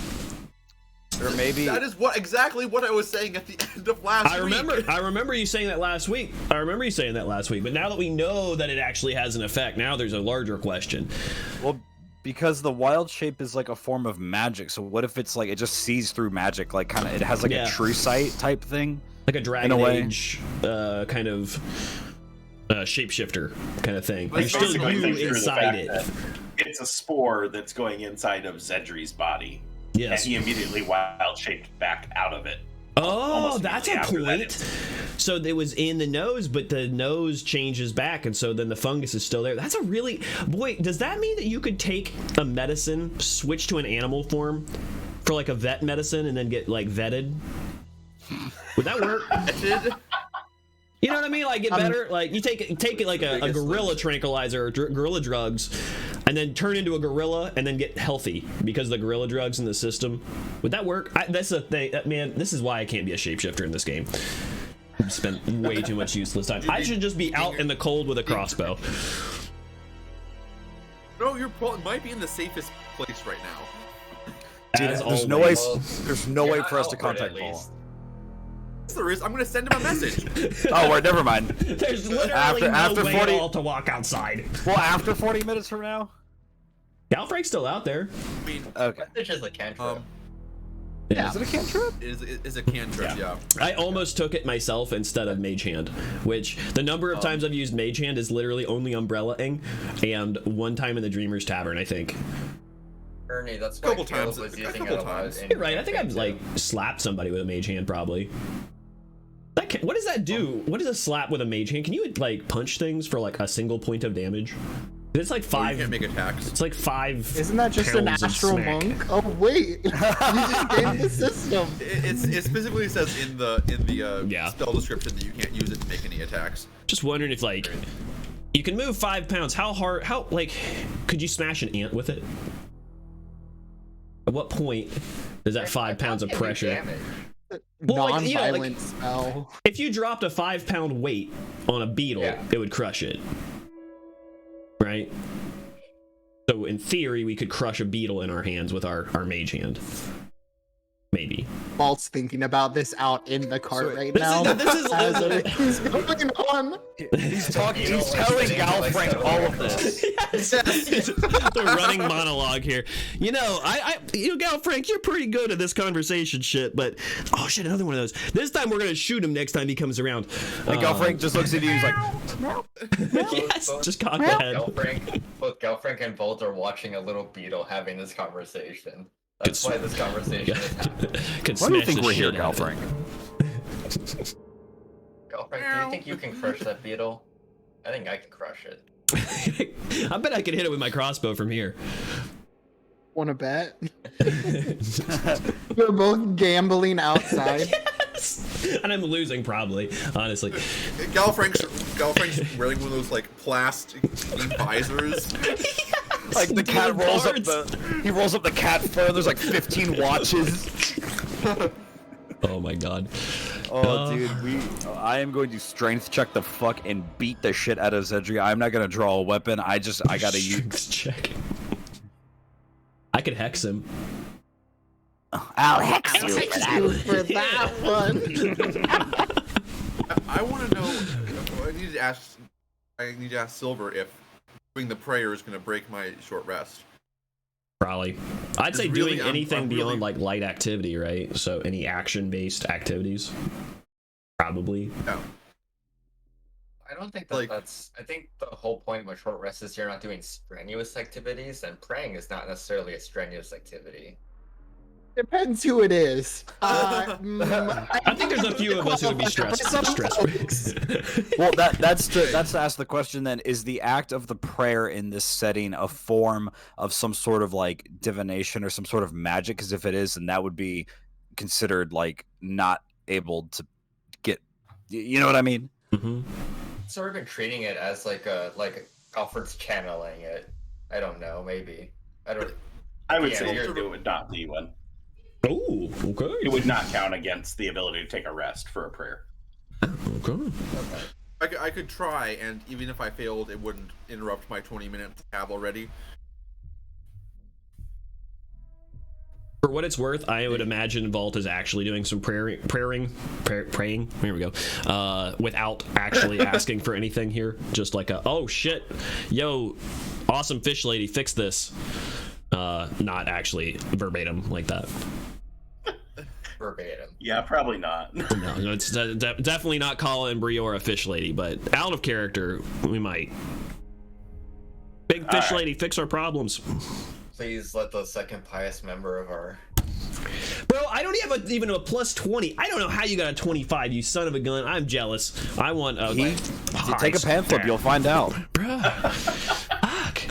Or maybe that is exactly what I was saying at the end of last week. I remember you saying that last week. But now that we know that it actually has an effect, now there's a larger question. Well, because the wild shape is like a form of magic. So what if it's like it just sees through magic, like kind of it has like a true sight type thing, like a Dragon Age kind of shapeshifter kind of thing. You're still you inside it. It's a spore that's going inside of Zedri's body. Yes. And he immediately wild shaped back out of it. Oh, that's a point. So it was in the nose, but the nose changes back, and so then the fungus is still there. That's a really... Boy, does that mean that you could take a medicine, switch to an animal form for like a vet medicine, and then get like vetted? Would that work? You know what I mean? Like get better. Like you take it like a gorilla tranquilizer, or gorilla drugs, and then turn into a gorilla, and then get healthy because the gorilla drugs in the system. Would that work? That's a thing, man. This is why I can't be a shapeshifter in this game. I've spent way too much useless time. I should just be out in the cold with a crossbow. No, you might be in the safest place right now. As There's no way. always. There's no way Yeah, for us to Alfred, at contact Paul. least. Yes, there is. I'm gonna send him a message. Oh, wait, never mind. There's literally After no way 40 at all to walk outside. Well, after 40 minutes from now. Galfrank's still out there. I mean, Okay. Message is a cantrip. Yeah. Is it a cantrip? it is a cantrip. Yeah. I almost took it myself instead of Mage Hand, which the number of times I've used Mage Hand is literally only Umbrella-ing, and one time in the Dreamer's Tavern, I think. Ernie, that's why Couple Caleb times, was a using couple it a lot. times. in You're right. I think I've campaign like slapped somebody with a Mage Hand probably. What does that do? What is a slap with a Mage Hand? Can you like punch things for like a single point of damage? It's like Oh, you five. can't make attacks. It's like 5. Isn't that just an pounds of astral smack. monk? Oh wait, you just gave the system. It specifically says in the Yeah. spell description that you can't use it to make any attacks. Just wondering if like you can move 5 pounds. How hard? How like could you smash an ant with it? At what point is that 5 pounds of Can't do pressure? damage. Well, like, you know, Non-violent like- spell. If you dropped a 5-pound weight on a beetle, Yeah. it would crush it. Right? So in theory, we could crush a beetle in our hands with our Mage Hand. Maybe. Walt's thinking about this out in the cart So right this now. is- this is As literally- he's going on. He's talking. You know He's what, telling things like Galfrank that. all of this. Yes. The running monologue here. You know, Galfrank, you're pretty good at this conversation shit, but oh shit, another one of those. This time we're gonna shoot him next time he comes around. And Galfrank just looks at you. He's like, Yes, just cock the head. Both Galfrank and Volt are watching a little beetle having this conversation. That's why this conversation is happening. Could "Why do you smash think the we're here, shit out of it. Galfrank?" Galfrank, do you think you can crush that beetle? I think I can crush it. I bet I could hit it with my crossbow from here. Want to bet? We're both gambling outside. Yes! And I'm losing probably, honestly. Galfrank's wearing one of those like plastic visors. Like the cat Dude, rolls up bards. he rolls up the cat fur. There's like 15 watches. Oh my god. Oh, dude, I am going to strength check the fuck and beat the shit out of Zedria. I'm not gonna draw a weapon. I gotta use. Strength check. I could hex him. I'll hex you For that one. I want to know. I need to ask Silver if doing the prayer is going to break my short rest. Probably. I'd It's say really- doing I'm anything beyond really- like light activity, right? So any action-based activities. Probably. No. I don't think that Like- that's. I think the whole point with short rest is you're not doing strenuous activities, and praying is not necessarily a strenuous activity. Depends who it is. I think there's a few of us who would be stressed. Well, that's to ask the question then: is the act of the prayer in this setting a form of some sort of like divination or some sort of magic? Because if it is, then that would be considered like not able to get. You know what I mean? Mm-hmm. Sort of been treating it as like Alfred's channeling it. I don't know, maybe. I don't. I would Yeah, say you're- it would not be one. Oh, okay. It would not count against the ability to take a rest for a prayer. Okay. I could try, and even if I failed, it wouldn't interrupt my 20 minutes I have already. For what it's worth, I would imagine Vault is actually doing some praying. Here we go. Without actually asking for anything here, just like oh shit, yo, awesome fish lady, fix this. Not actually verbatim like that. Verbatim. Yeah, probably not. No, it's definitely not calling Briora a fish lady, but out of character, we might. Big fish All right. lady, fix our problems. Please let the second pious member of our. Bro, I don't have even a plus 20. I don't know how you got a 25, you son of a gun. I'm jealous. I want a. Take a pamphlet, you'll find out. Bro. Fuck.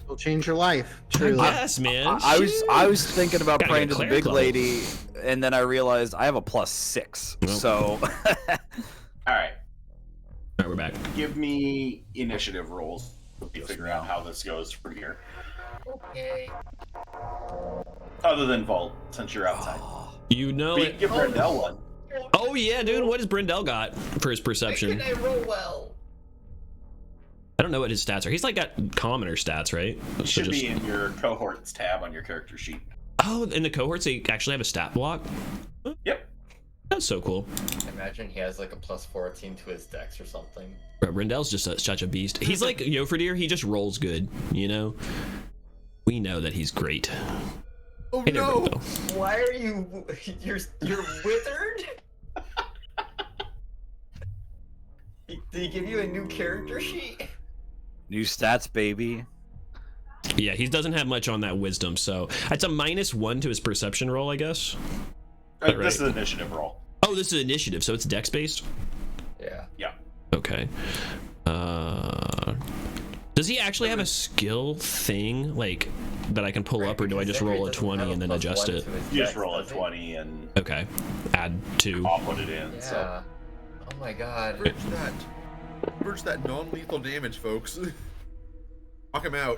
Will change your life. Truly. Yes, man. I was thinking about Gotta praying get to a the big cleric lady, and then I realized I have a +6. Nope. So All right, Alright, we're back. give me initiative rolls to figure out how this goes from here. Okay. Other than Vault, since you're outside. You know But you it. give Brendel one. Oh, yeah, dude. What has Brendel got for his perception? I roll well? I don't know what his stats are. He's like got commoner stats, right? It should be in your cohorts tab on your character sheet. Oh, in the cohorts, they actually have a stat block? Yep. That's so cool. Imagine he has like a plus 14 to his dex or something. Bro, Brindell's just such a beast. He's like Yofredir, he just rolls good, you know? We know that he's great. Oh Hey there, no! Brindell. Why are you... You're withered? Did he give you a new character sheet? New stats, baby. Yeah, he doesn't have much on that wisdom, so it's a -1 to his perception roll, I guess. This right. is an initiative roll. Oh, this is initiative, so it's dex based. Yeah. Yeah. Okay. Does he actually have a skill thing like that I can pull up, or do I just roll a 20 and then adjust it? You just roll a 20 and Okay. Add 2. I'll put it in. Yeah. So Oh my god. Bridge that non-lethal damage, folks. Knock him out.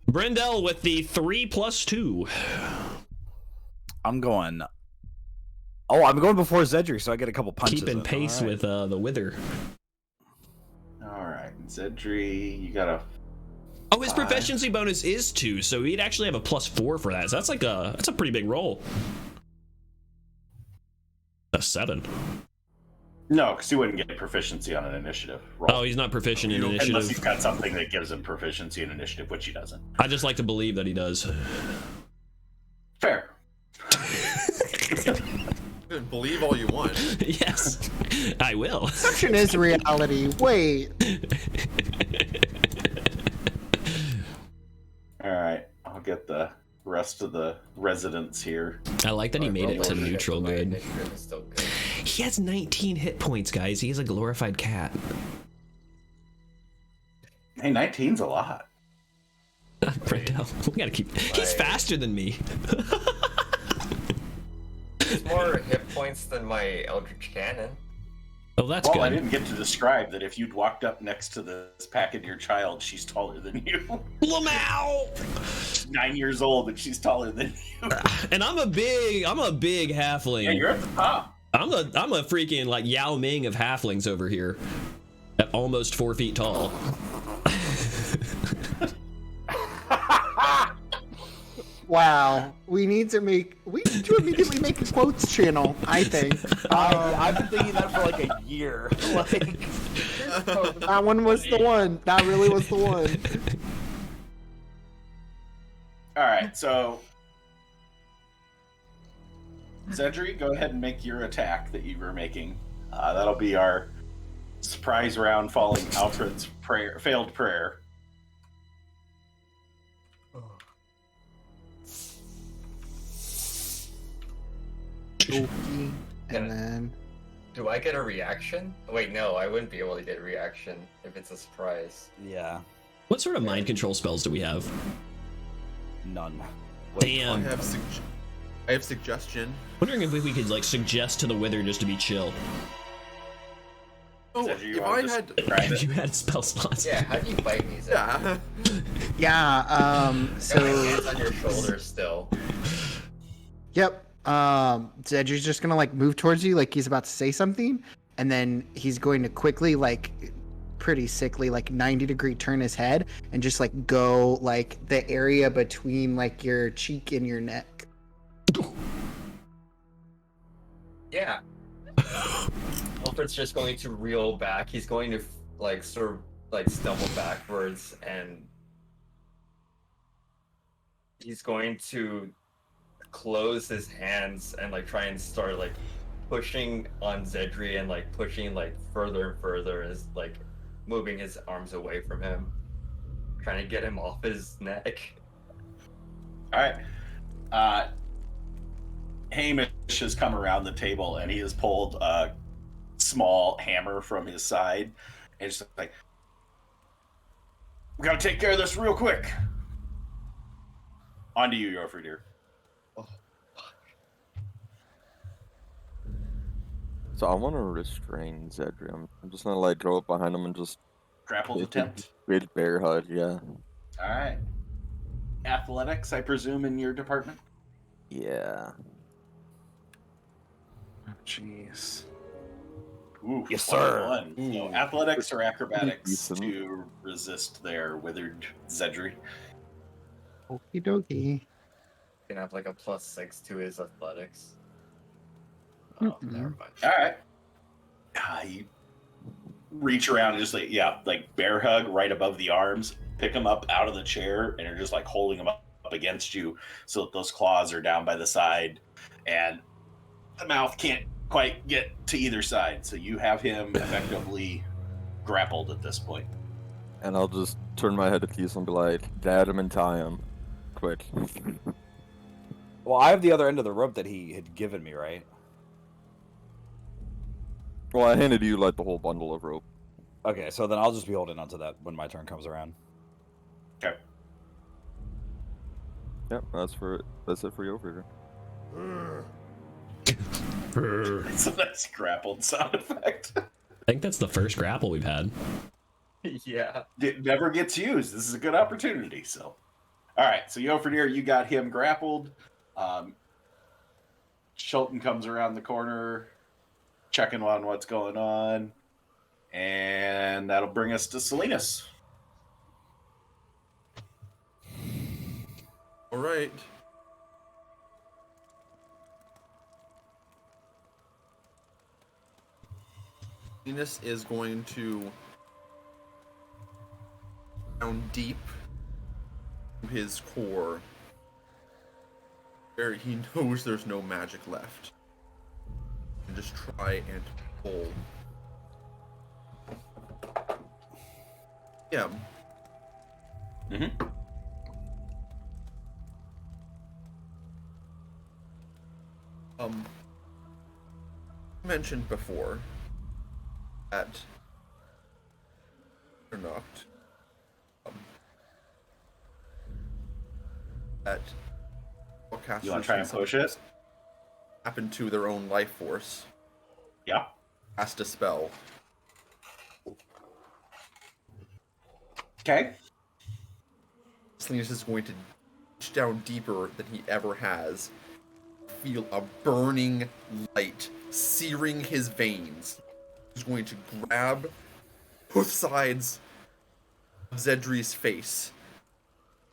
Brindell with the 3+2. I'm going. Oh, I'm going before Zedry, so I get a couple punches. Keeping in. pace All right. with the wither. all right, Zedri, you got a Oh, his 5. proficiency bonus is 2, so he'd actually have a +4 for that. So that's like that's a pretty big roll. A 7. No, because he wouldn't get proficiency on an initiative roll. Oh, he's not proficient in Unless he's initiative. got something that gives him proficiency in initiative, which he doesn't. I just like to believe that he does. Fair. Believe all you want. Yes, I will. Perception is reality. Wait. All right, I'll get the rest of the residents here. I like that he made it to Roll neutral my good. initiative is still good. He has 19 hit points, guys. He's a glorified cat. Hey, 19's a lot. Brindell, we gotta keep. He's Right. faster than me. It's more hit points than my Eldritch Cannon. Oh, that's Well, I good. didn't get to describe that if you'd walked up next to this pack of your child, she's taller than you. Lamau! She's 9 years old and she's taller than you. And I'm a big halfling. Yeah, you're at the top. I'm a freaking like Yao Ming of halflings over here, at almost 4 feet tall. Wow. We need to immediately make a quotes channel, I think. I've been thinking that for like a year. Like, That one was the one. That really was the one. All right, so Zedri, go ahead and make your attack that you were making. That'll be our surprise round following Alfred's failed prayer. And then Do I get a reaction? Wait, no, I wouldn't be able to get a reaction if it's a surprise. yeah, What sort of mind control spells do we have? none. I Damn. have suggestion. Wondering if we could like suggest to the wither just to be chill. Oh, Zedri, you if wanna I just had, describe If it? you had spell slots. Yeah, how do you bite me, Zach? yeah. yeah, So my hands so on your shoulders still. yep. Zedri's just gonna like move towards you like he's about to say something, and then he's going to quickly like pretty sickly like 90-degree turn his head and just like go like the area between like your cheek and your neck. Yeah. Alfred's just going to reel back. He's going to like sort of like stumble backwards, and he's going to close his hands and like try and start like pushing on Zedri and like pushing like further and further, as like moving his arms away from him, trying to get him off his neck. All right. Hamish has come around the table and he has pulled a small hammer from his side. And it's like, we gotta take care of this real quick. On to you, Yorfredir. So I want to restrain Zedri. I'm just gonna like go up behind him and just Grapple attempt. big bear hug. Yeah. All right. Athletics, I presume, in your department? Yeah. Jeez. Ooh, Yes, sir. 21. So athletics or acrobatics Decent. to resist their withered Zedri. Okie dokie. can have like a +6 to his athletics. Oh, never mind. All right. You reach around and just like bear hug right above the arms, pick him up out of the chair, and you're just like holding him up against you so that those claws are down by the side, and the mouth can't quite get to either side. So you have him effectively grappled at this point. And I'll just turn my head to Keith and be like, "Dad him and tie him, quick." Well, I have the other end of the rope that he had given me, right? Well, I handed you like the whole bundle of rope. Okay, so then I'll just be holding onto that when my turn comes around. Okay. Yep, that's it for Overeater. It's a nice grappled sound effect. I think that's the first grapple we've had. Yeah. It never gets used. This is a good opportunity. So, all right. So Yofredir, you got him grappled. Shulton comes around the corner, checking on what's going on, and that'll bring us to Salinas. All right. Venus is going to down deep to his core, where he knows there's no magic left, and just try and pull. Yeah. Mm-hmm. Mentioned before that or not that You want to try and push it? happen to their own life force. Yeah. Cast a spell. Okay. Salinas is going to reach down deeper than he ever has. Feel a burning light searing his veins. He's going to grab both sides of Zedri's face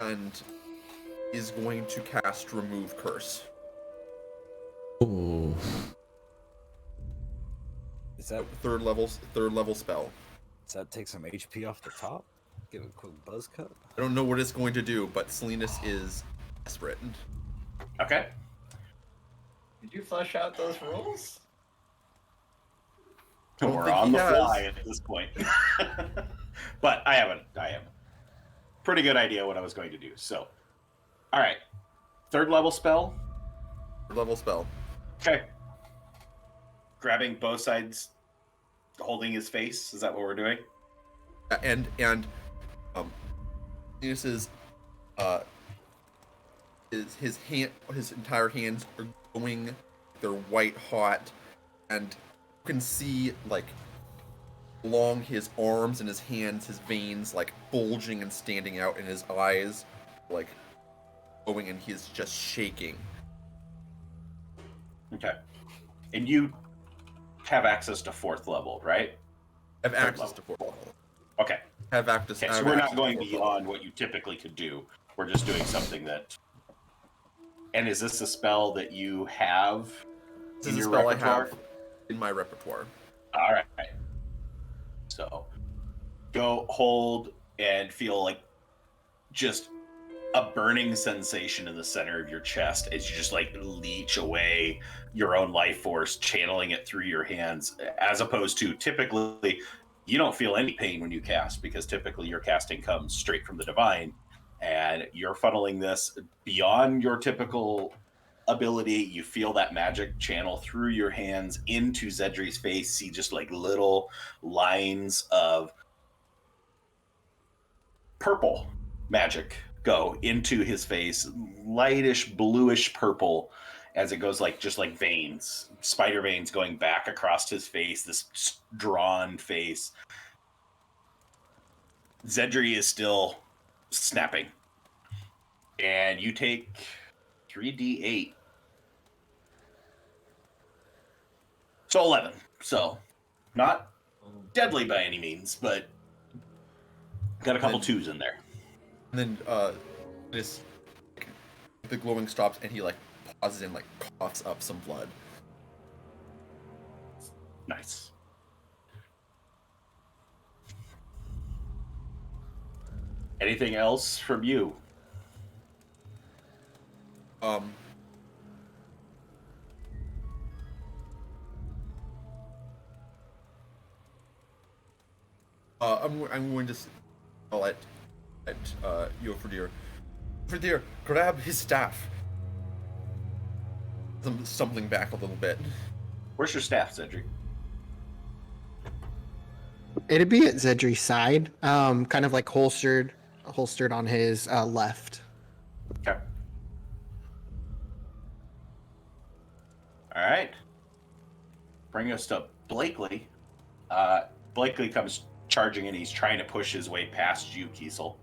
and is going to cast Remove Curse. Ooh. Is that Third level spell. Does that take some HP off the top? Give it a quick buzz cut. I don't know what it's going to do, but Salinas is desperate. Okay. Did you flesh out those rules? Don't We're think on he the has. fly at this point. But I have pretty good idea what I was going to do. So, all right. Third level spell. Third level spell. Okay. Grabbing both sides, holding his face. Is that what we're doing? And Salinas' his entire hands are going, they're white hot, and you can see like along his arms and his hands, his veins like bulging and standing out, in his eyes like going, and he's just shaking. Okay. And you have access to fourth level, right? Have Third access level. to fourth level. Okay. Have access. Okay, so we're not going beyond what you typically could do. We're just doing something that. And is this a spell that you have This in is a your spell I repertoire? have in my repertoire. All right. So go hold and feel like just a burning sensation in the center of your chest as you just like leech away your own life force, channeling it through your hands, as opposed to typically you don't feel any pain when you cast, because typically your casting comes straight from the divine, and you're funneling this beyond your typical ability. You feel that magic channel through your hands into Zedri's face, see just like little lines of purple magic go into his face, lightish bluish purple, as it goes like just like veins, spider veins going back across his face, this drawn face. Zedri is still snapping, and you take 3d8. So 11. So not deadly by any means, but got a couple twos in there. And then this the glowing stops, and he like pauses and like coughs up some blood. Nice. Anything else from you? I'm going to call at you, Fredir. Fredir, grab his staff. I'm stumbling back a little bit. Where's your staff, Cedric? It'd be at Zedri's side, kind of like holstered on his left. Okay. All right. Bring us to Blakely. Blakely comes charging in. He's trying to push his way past you, Kiesel.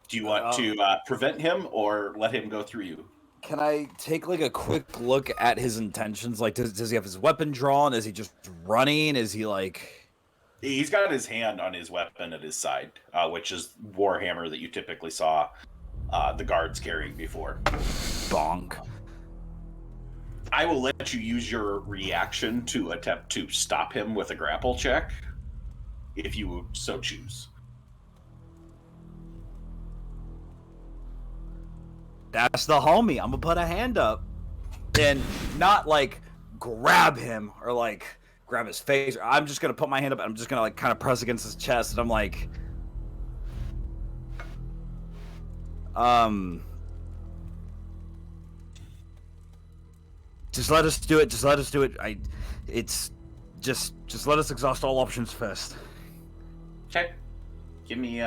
Do you want to prevent him or let him go through you? Can I take like a quick look at his intentions? Like, does he have his weapon drawn? Is he just running? Is he like... He's got his hand on his weapon at his side, which is Warhammer that you typically saw the guards carrying before. Bonk. I will let you use your reaction to attempt to stop him with a grapple check, if you so choose. That's the homie. I'm gonna put a hand up. And not like grab him or like grab his face. I'm just gonna put my hand up and I'm just gonna like kind of press against his chest and I'm like... Just let us do it. Just let us do it. Just let us exhaust all options first. Okay. Give me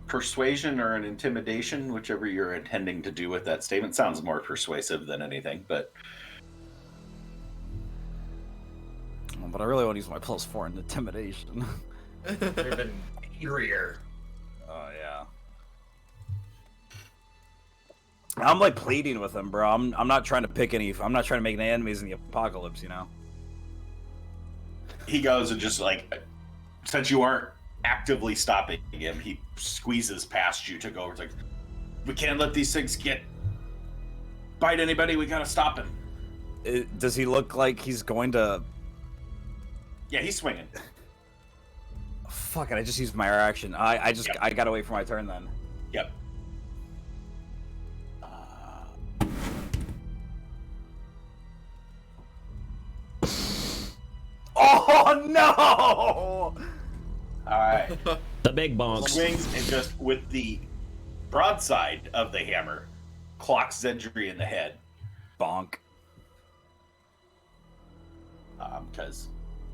persuasion or an intimidation, whichever you're intending to do with that statement. Sounds more persuasive than anything, but... But I really want to use my +4 in intimidation. Even angrier. Oh, yeah. I'm like pleading with him, bro. I'm not trying to pick any... I'm not trying to make any enemies in the apocalypse, you know? He goes and just like... Since you aren't actively stopping him, he squeezes past you to go over. It's like, we can't let these things bite anybody. We gotta stop him. Does he look like he's going to... Yeah, he's swinging. Fuck it, I just used my reaction. I gotta wait for my turn then. Yep. Oh no! Alright. The big bonks. Swings and just with the broadside of the hammer, clocks Zedri in the head. Bonk. Because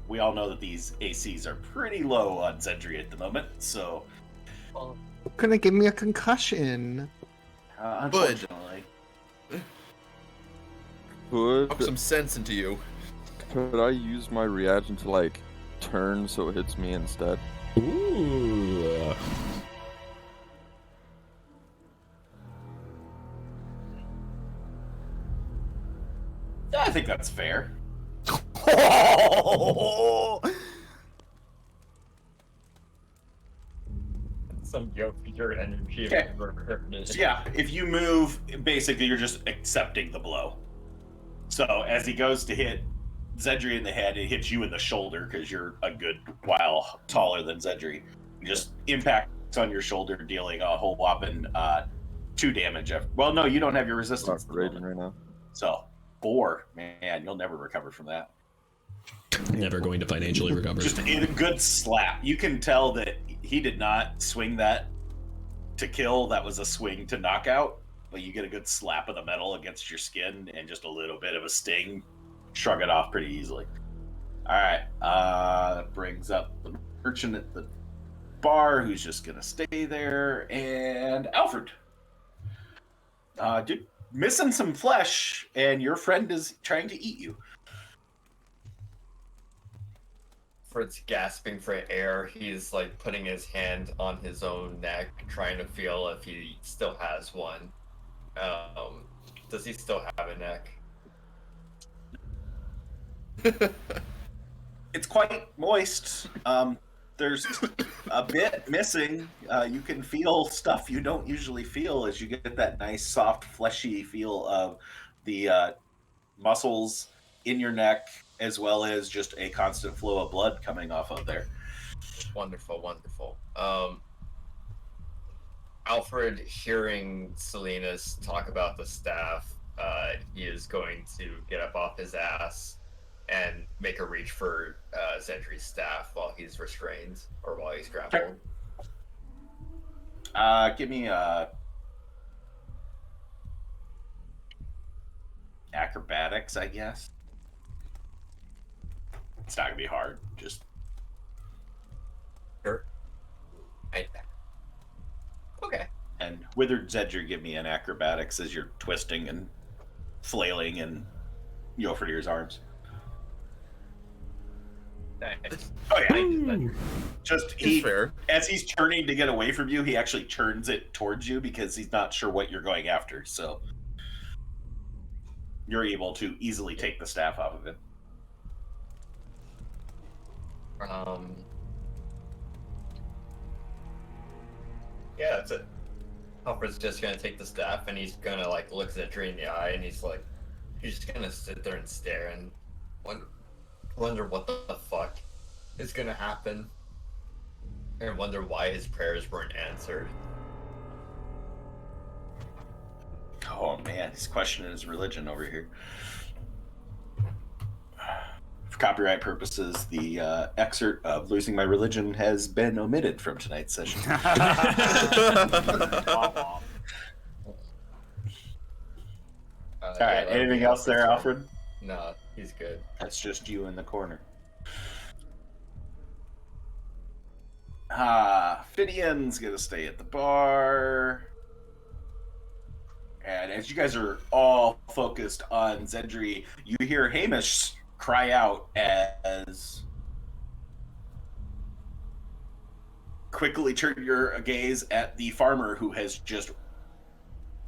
we all know that these ACs are pretty low on Zedri at the moment, so... Gonna give me a concussion. Unfortunately. Pop some sense into you. Could I use my reaction to like turn so it hits me instead? Ooh. I think that's fair. Some pure energy. Okay. So yeah, if you move, basically you're just accepting the blow. So as he goes to hit Zedri in the head, it hits you in the shoulder because you're a good while taller than Zedri. Just impacts on your shoulder, dealing a whole whopping 2 damage. Well, no, you don't have your resistance. Not raging right now. So 4, man, you'll never recover from that. Never going to financially recover. Just a good slap. You can tell that he did not swing that to kill. That was a swing to knockout. But you get a good slap of the metal against your skin and just a little bit of a sting. Shrug it off pretty easily. All right. That brings up the merchant at the bar who's just going to stay there. And Alfred. Dude, missing some flesh, and your friend is trying to eat you. Fred's gasping for air. He's like putting his hand on his own neck, trying to feel if he still has one. Does he still have a neck? It's quite moist. there's a bit missing. You can feel stuff you don't usually feel as you get that nice, soft, fleshy feel of the muscles in your neck, as well as just a constant flow of blood coming off of there. Wonderful, wonderful. Alfred, hearing Selena's talk about the staff, he is going to get up off his ass and make a reach for Zendry's staff while he's restrained or while he's grappled. Give me a acrobatics, I guess. It's not gonna be hard. Just Sure. Okay. and Withered Zedger, give me an acrobatics as you're twisting and flailing in Yofredir's arms. Nice. Oh yeah. Ooh. Just It's fair. as he's turning to get away from you, he actually turns it towards you because he's not sure what you're going after. So you're able to easily take the staff off of him. Yeah, that's it. Alfred's just gonna take the staff and he's gonna like look Zendry in the eye and he's just gonna sit there and stare and wonder what the fuck is gonna happen and wonder why his prayers weren't answered. Oh man, he's questioning his religion over here. For copyright purposes, the excerpt of "Losing My Religion" has been omitted from tonight's session. Aw. All right, anything else there, Alfred? No, he's good. That's just you in the corner. Fidion's gonna stay at the bar. And as you guys are all focused on Zendry, you hear Hamish cry out as quickly turn your gaze at the farmer who has just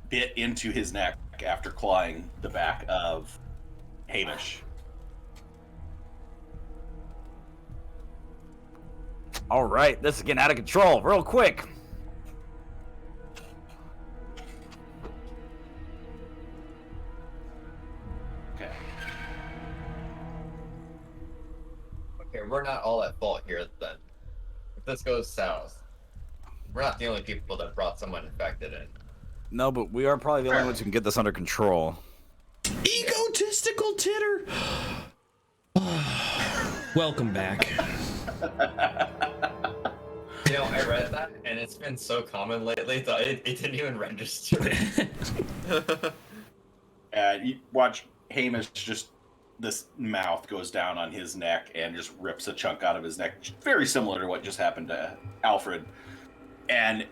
bit into his neck after clawing the back of Hamish. All right, this is getting out of control. Real quick. Okay. Okay, we're not all at fault here then. If this goes south, we're not the only people that brought someone infected in. No, but we are probably the only ones who can get this under control. Egotistical titter. Welcome back. You know, I read that, and it's been so common lately that it didn't even register. You watch Hamish just, this mouth goes down on his neck and just rips a chunk out of his neck. Very similar to what just happened to Alfred. And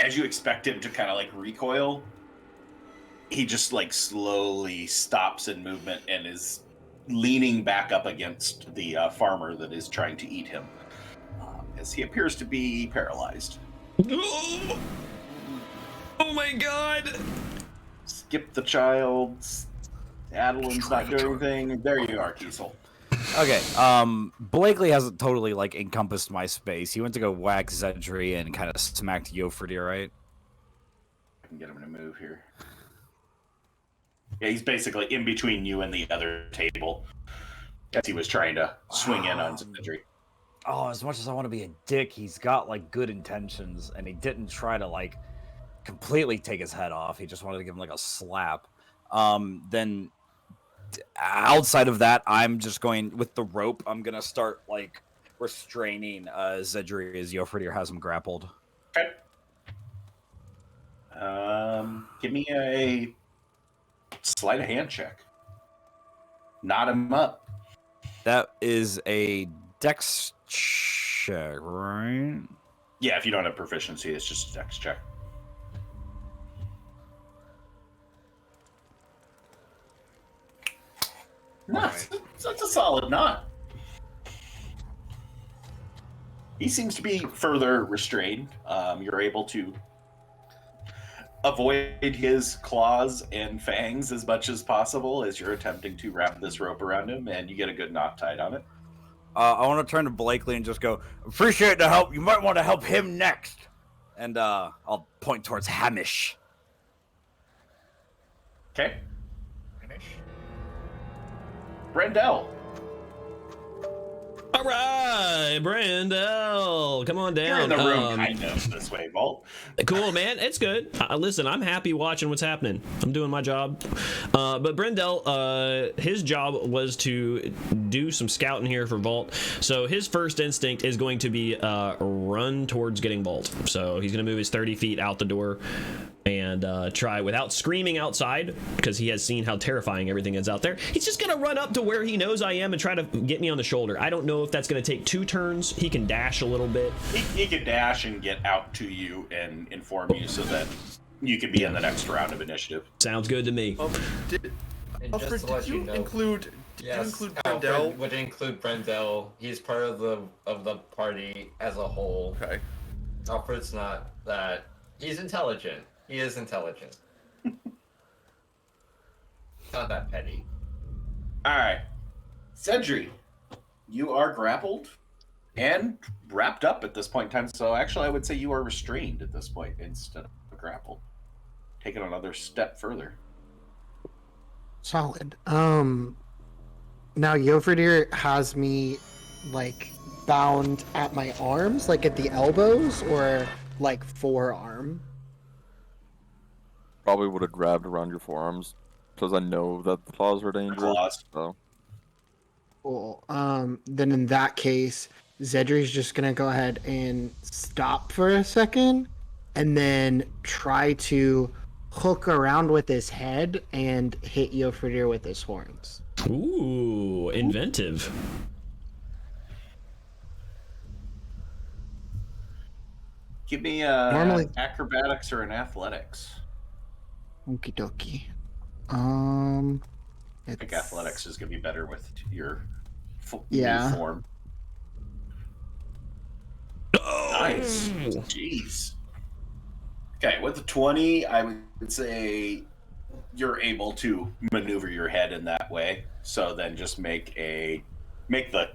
as you expect him to kind of like recoil, he just like slowly stops in movement and is leaning back up against the farmer that is trying to eat him. As he appears to be paralyzed. Oh my god! Skip the child. Adeline's not doing anything. There you are, Kiesel. Okay, Blakely hasn't totally like encompassed my space. He went to go whack Zedry and kind of smacked Yofredir, right? I can get him to move here. Yeah, he's basically in between you and the other table as he was trying to swing in on Zedry. Oh, as much as I want to be a dick, he's got like good intentions, and he didn't try to like completely take his head off. He just wanted to give him like a slap. Then outside of that, I'm just going with the rope. I'm gonna start like restraining Zedry as Yofredir has him grappled. Okay. Give me a sleight of hand check. Knot him up. That is a dex check, right? Yeah, if you don't have proficiency, it's just a dex check. Nice. That's a solid knot. He seems to be further restrained. You're able to avoid his claws and fangs as much as possible as you're attempting to wrap this rope around him, and you get a good knot tied on it. I want to turn to Blakely and just go, appreciate the help. You might want to help him next. And I'll point towards Hamish. Okay. Brendel. All right, Brandel, come on down. You're in the room kind of this way, Vault. Cool, man. It's good. Listen, I'm happy watching what's happening. I'm doing my job. But Brendel, his job was to do some scouting here for Vault. So his first instinct is going to be run towards getting Vault. So he's going to move his 30 feet out the door and try without screaming outside, because he has seen how terrifying everything is out there. He's just going to run up to where he knows I am and try to get me on the shoulder. I don't know if that's going to take 2 turns. He can dash a little bit. He can dash and get out to you and inform you so that you can be in the next round of initiative. Sounds good to me. Just to let you know, include Brendel? Would include Brendel. He's part of the party as a whole. Okay. Alfred's not that. He's intelligent. He is intelligent. Not that petty. All right. Cedri, you are grappled and wrapped up at this point in time. So actually, I would say you are restrained at this point instead of grappled. Take it another step further. Solid. Now Yofridir has me like bound at my arms, like at the elbows, or like forearm. Probably would have grabbed around your forearms because I know that the claws are dangerous. Claws. So. Cool. Then in that case, Zedri's just gonna go ahead and stop for a second, and then try to hook around with his head and hit Yofridir with his horns. Ooh, inventive. Give me Normally- acrobatics or an athletics. Okie dokie. I think athletics is going to be better with your Yeah. new form. Nice. Jeez. Okay, with the 20, I would say you're able to maneuver your head in that way. So then just make the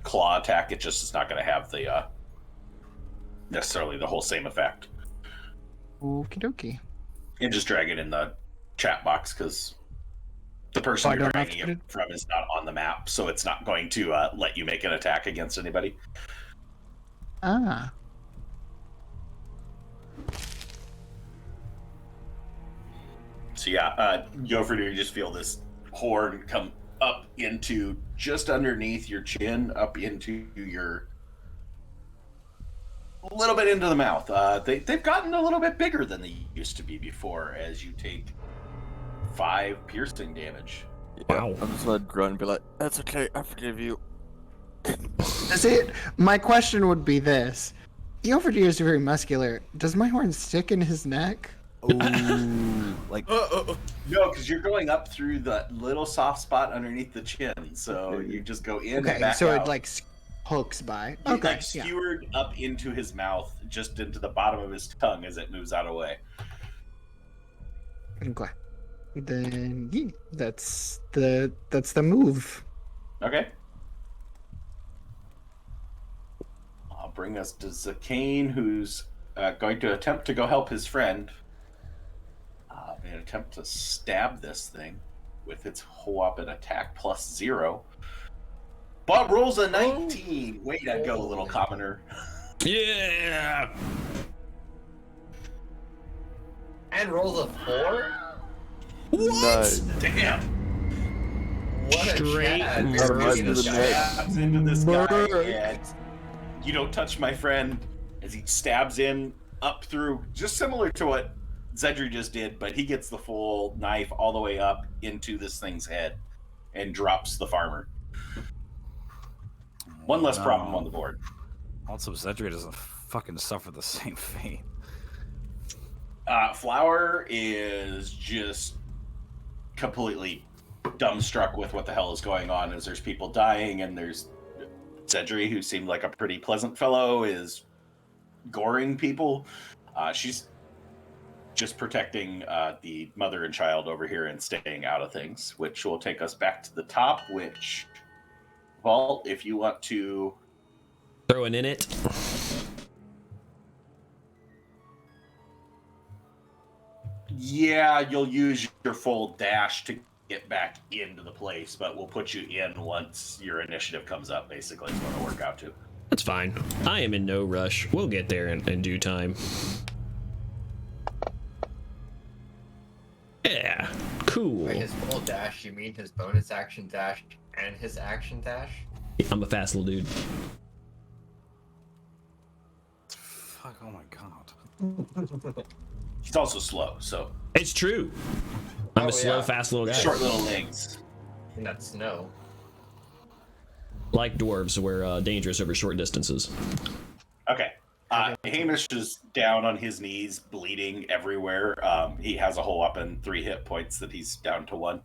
claw attack. It just is not going to have the necessarily the whole same effect. Okie dokie. And just drag it in the chat box because the person I you're don't have dragging to it from is not on the map, so it's not going to let you make an attack against anybody. Ah. So yeah, Yofridir, you just feel this horn come up into just underneath your chin, up into your a little bit into the mouth. They've gotten a little bit bigger than they used to be before as you take 5 piercing damage. Wow. I'm just gonna grunt and be like, "That's okay, I forgive you." Is it? My question would be this: Yofridir is very muscular. Does my horn stick in his neck? Ooh, like No, because you're going up through the little soft spot underneath the chin, so you just go in and Okay, back so out. it like hooks by. You, Okay, like yeah. skewered up into his mouth, just into the bottom of his tongue as it moves out of the way. Okay. Then yeah, that's the move. Okay. I'll bring us to Zakane, who's going to attempt to go help his friend. And attempt to stab this thing with its whopping attack +0. But rolls a 19. Way to go, little commoner. Yeah. And rolls a 4? Nice. Damn. What a Straight Chad. murder. You're Right to the just- neck. Stabs into this guy, Murder. and you don't touch my friend as he stabs in up through, just similar to what Zedri just did, but he gets the full knife all the way up into this thing's head and drops the farmer. One less problem on the board. also Zedri doesn't fucking suffer the same fate. Flower is just completely dumbstruck with what the hell is going on as there's people dying, and there's Zedri, who seemed like a pretty pleasant fellow, is goring people. She's just protecting the mother and child over here and staying out of things, which will take us back to the top, which Vault, if you want to Throw an in it. Yeah, you'll use your full dash to get back into the place, but we'll put you in once your initiative comes up, basically, is what it'll work out to. That's fine. I am in no rush. We'll get there in due time. Yeah, cool. By his full dash, you mean his bonus action dash and his action dash? I'm a fast little dude. Fuck, oh my god. He's also slow, so It's true. I'm Oh, a slow, yeah. fast little guy. short little legs. And that's snow. Like dwarves, we're dangerous over short distances. Okay. Hamish is down on his knees, bleeding everywhere. He has a hole up in 3 hit points that he's down to 1.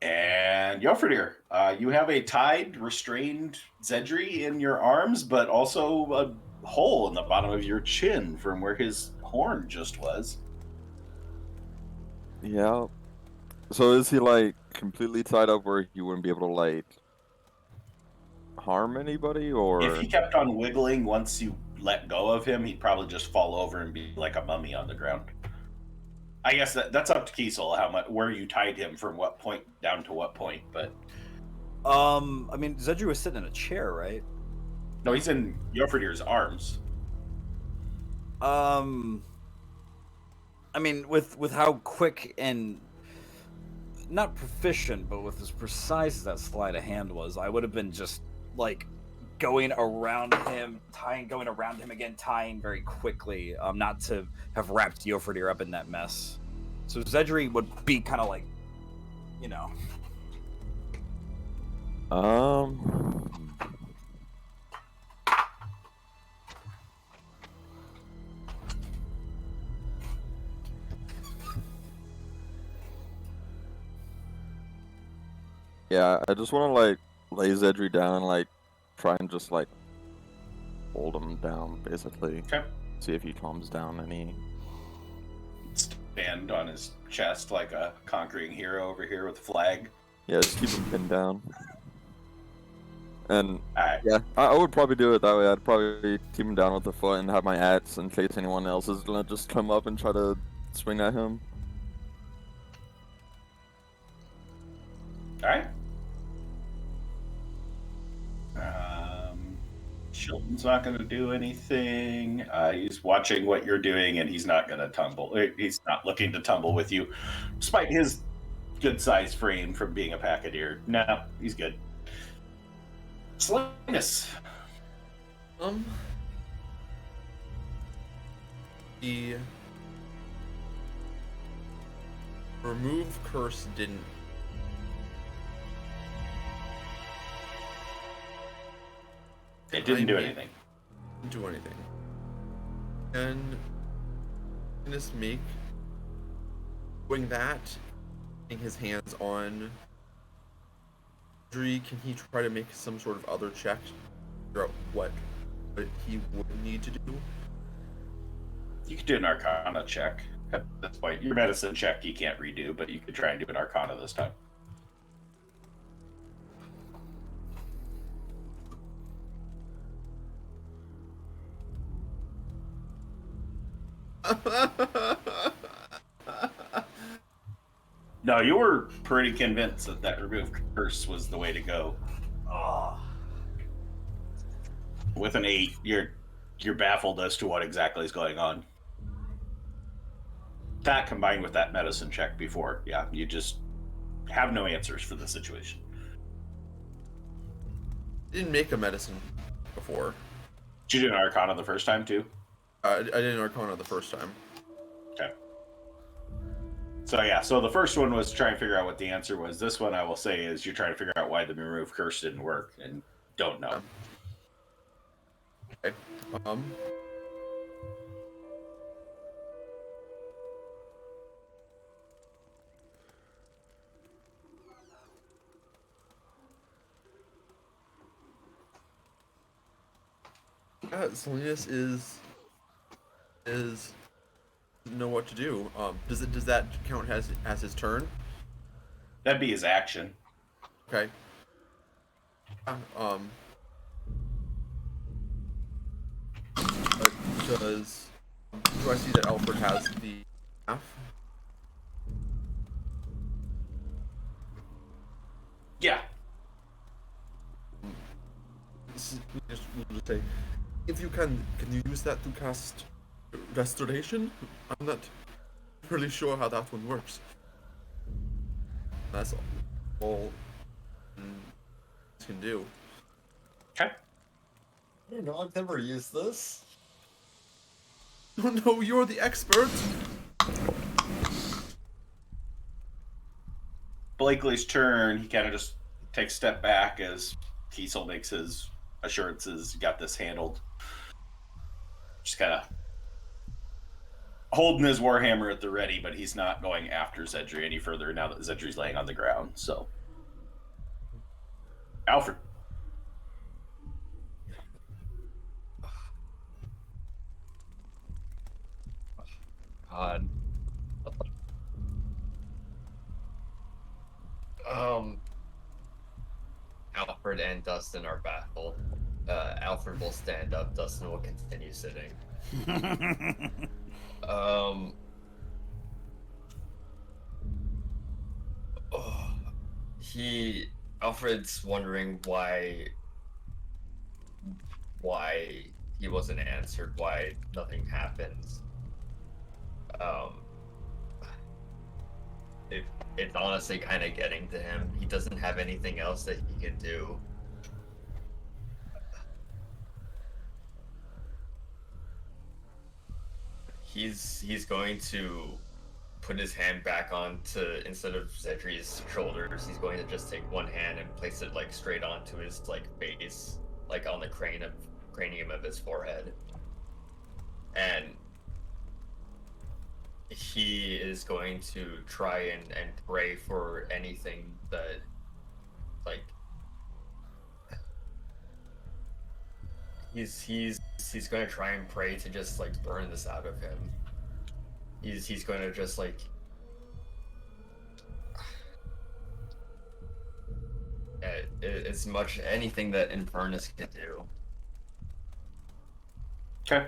And Yofredir, you have a tied, restrained Zedri in your arms, but also a hole in the bottom of your chin from where his horn just was. Yeah. So is he like completely tied up where he wouldn't be able to like harm anybody, or If he kept on wiggling once you let go of him, he'd probably just fall over and be like a mummy on the ground. I guess that's up to Kiesel, how much where you tied him from what point down to what point, but I mean, Zedri was sitting in a chair, right? no, he's in Yofredir's arms. I mean, with how quick and not proficient, but with as precise as that sleight of hand was, I would have been just like going around him again, tying very quickly, not to have wrapped Yofredir up in that mess. So Zedri would be kind of like, you know. yeah, I just want to like lay Zedri down, like try and just like hold him down, basically. Okay. See if he calms down any. Stand on his chest like a conquering hero over here with a flag. Yeah, just keep him pinned down. And Alright. yeah, I would probably do it that way. I'd probably keep him down with the foot and have my axe in case anyone else is gonna just come up and try to swing at him. Alright. Chilton's not going to do anything. He's watching what you're doing, and he's not going to tumble. He's not looking to tumble with you, despite his good-sized frame from being a pachydeer. No, he's good. Slinus. The remove curse didn't. It didn't do anything. Didn't do anything. And just make doing that, getting his hands on Dre, can he try to make some sort of other check to figure out what he would need to do? You could do an Arcana check at this point. Your medicine check you can't redo, but you could try and do an Arcana this time. No, you were pretty convinced that remove curse was the way to go. With an 8, you're baffled as to what exactly is going on. That combined with that medicine check before, yeah, you just have no answers for the situation. Didn't make a medicine before. Did you do an Arcana the first time too? I did an Arcana the first time. Okay. So yeah, so the first one was trying to figure out what the answer was. This one I will say is you're trying to figure out why the remove curse didn't work and don't know. Okay. Salinas is know what to do. Does that count as his turn? That'd be his action. Okay. Does do I see that Alfred has the staff? Yeah. We'll just say, if you can you use that to cast restoration? I'm not really sure how that one works. That's all can do. Okay. I don't know, I've never used this. Oh no, you're the expert. Blakely's turn. He kind of just takes a step back as Kiesel makes his assurances. Got this handled. Just kind of holding his warhammer at the ready, but he's not going after Zedri any further now that Zedri's laying on the ground. So, Alfred. God. Alfred and Dustin are baffled. Alfred will stand up. Dustin will continue sitting. Alfred's wondering why he wasn't answered, why nothing happens. It's honestly kind of getting to him. He doesn't have anything else that he can do. He's going to put his hand back onto, instead of Zedri's shoulders, he's going to just take one hand and place it like straight onto his like face, like on the cranium of his forehead. And he is going to try and pray for anything that, like, he's going to try and pray to just like burn this out of him. He's going to just like as much anything that Infernus can do. Okay.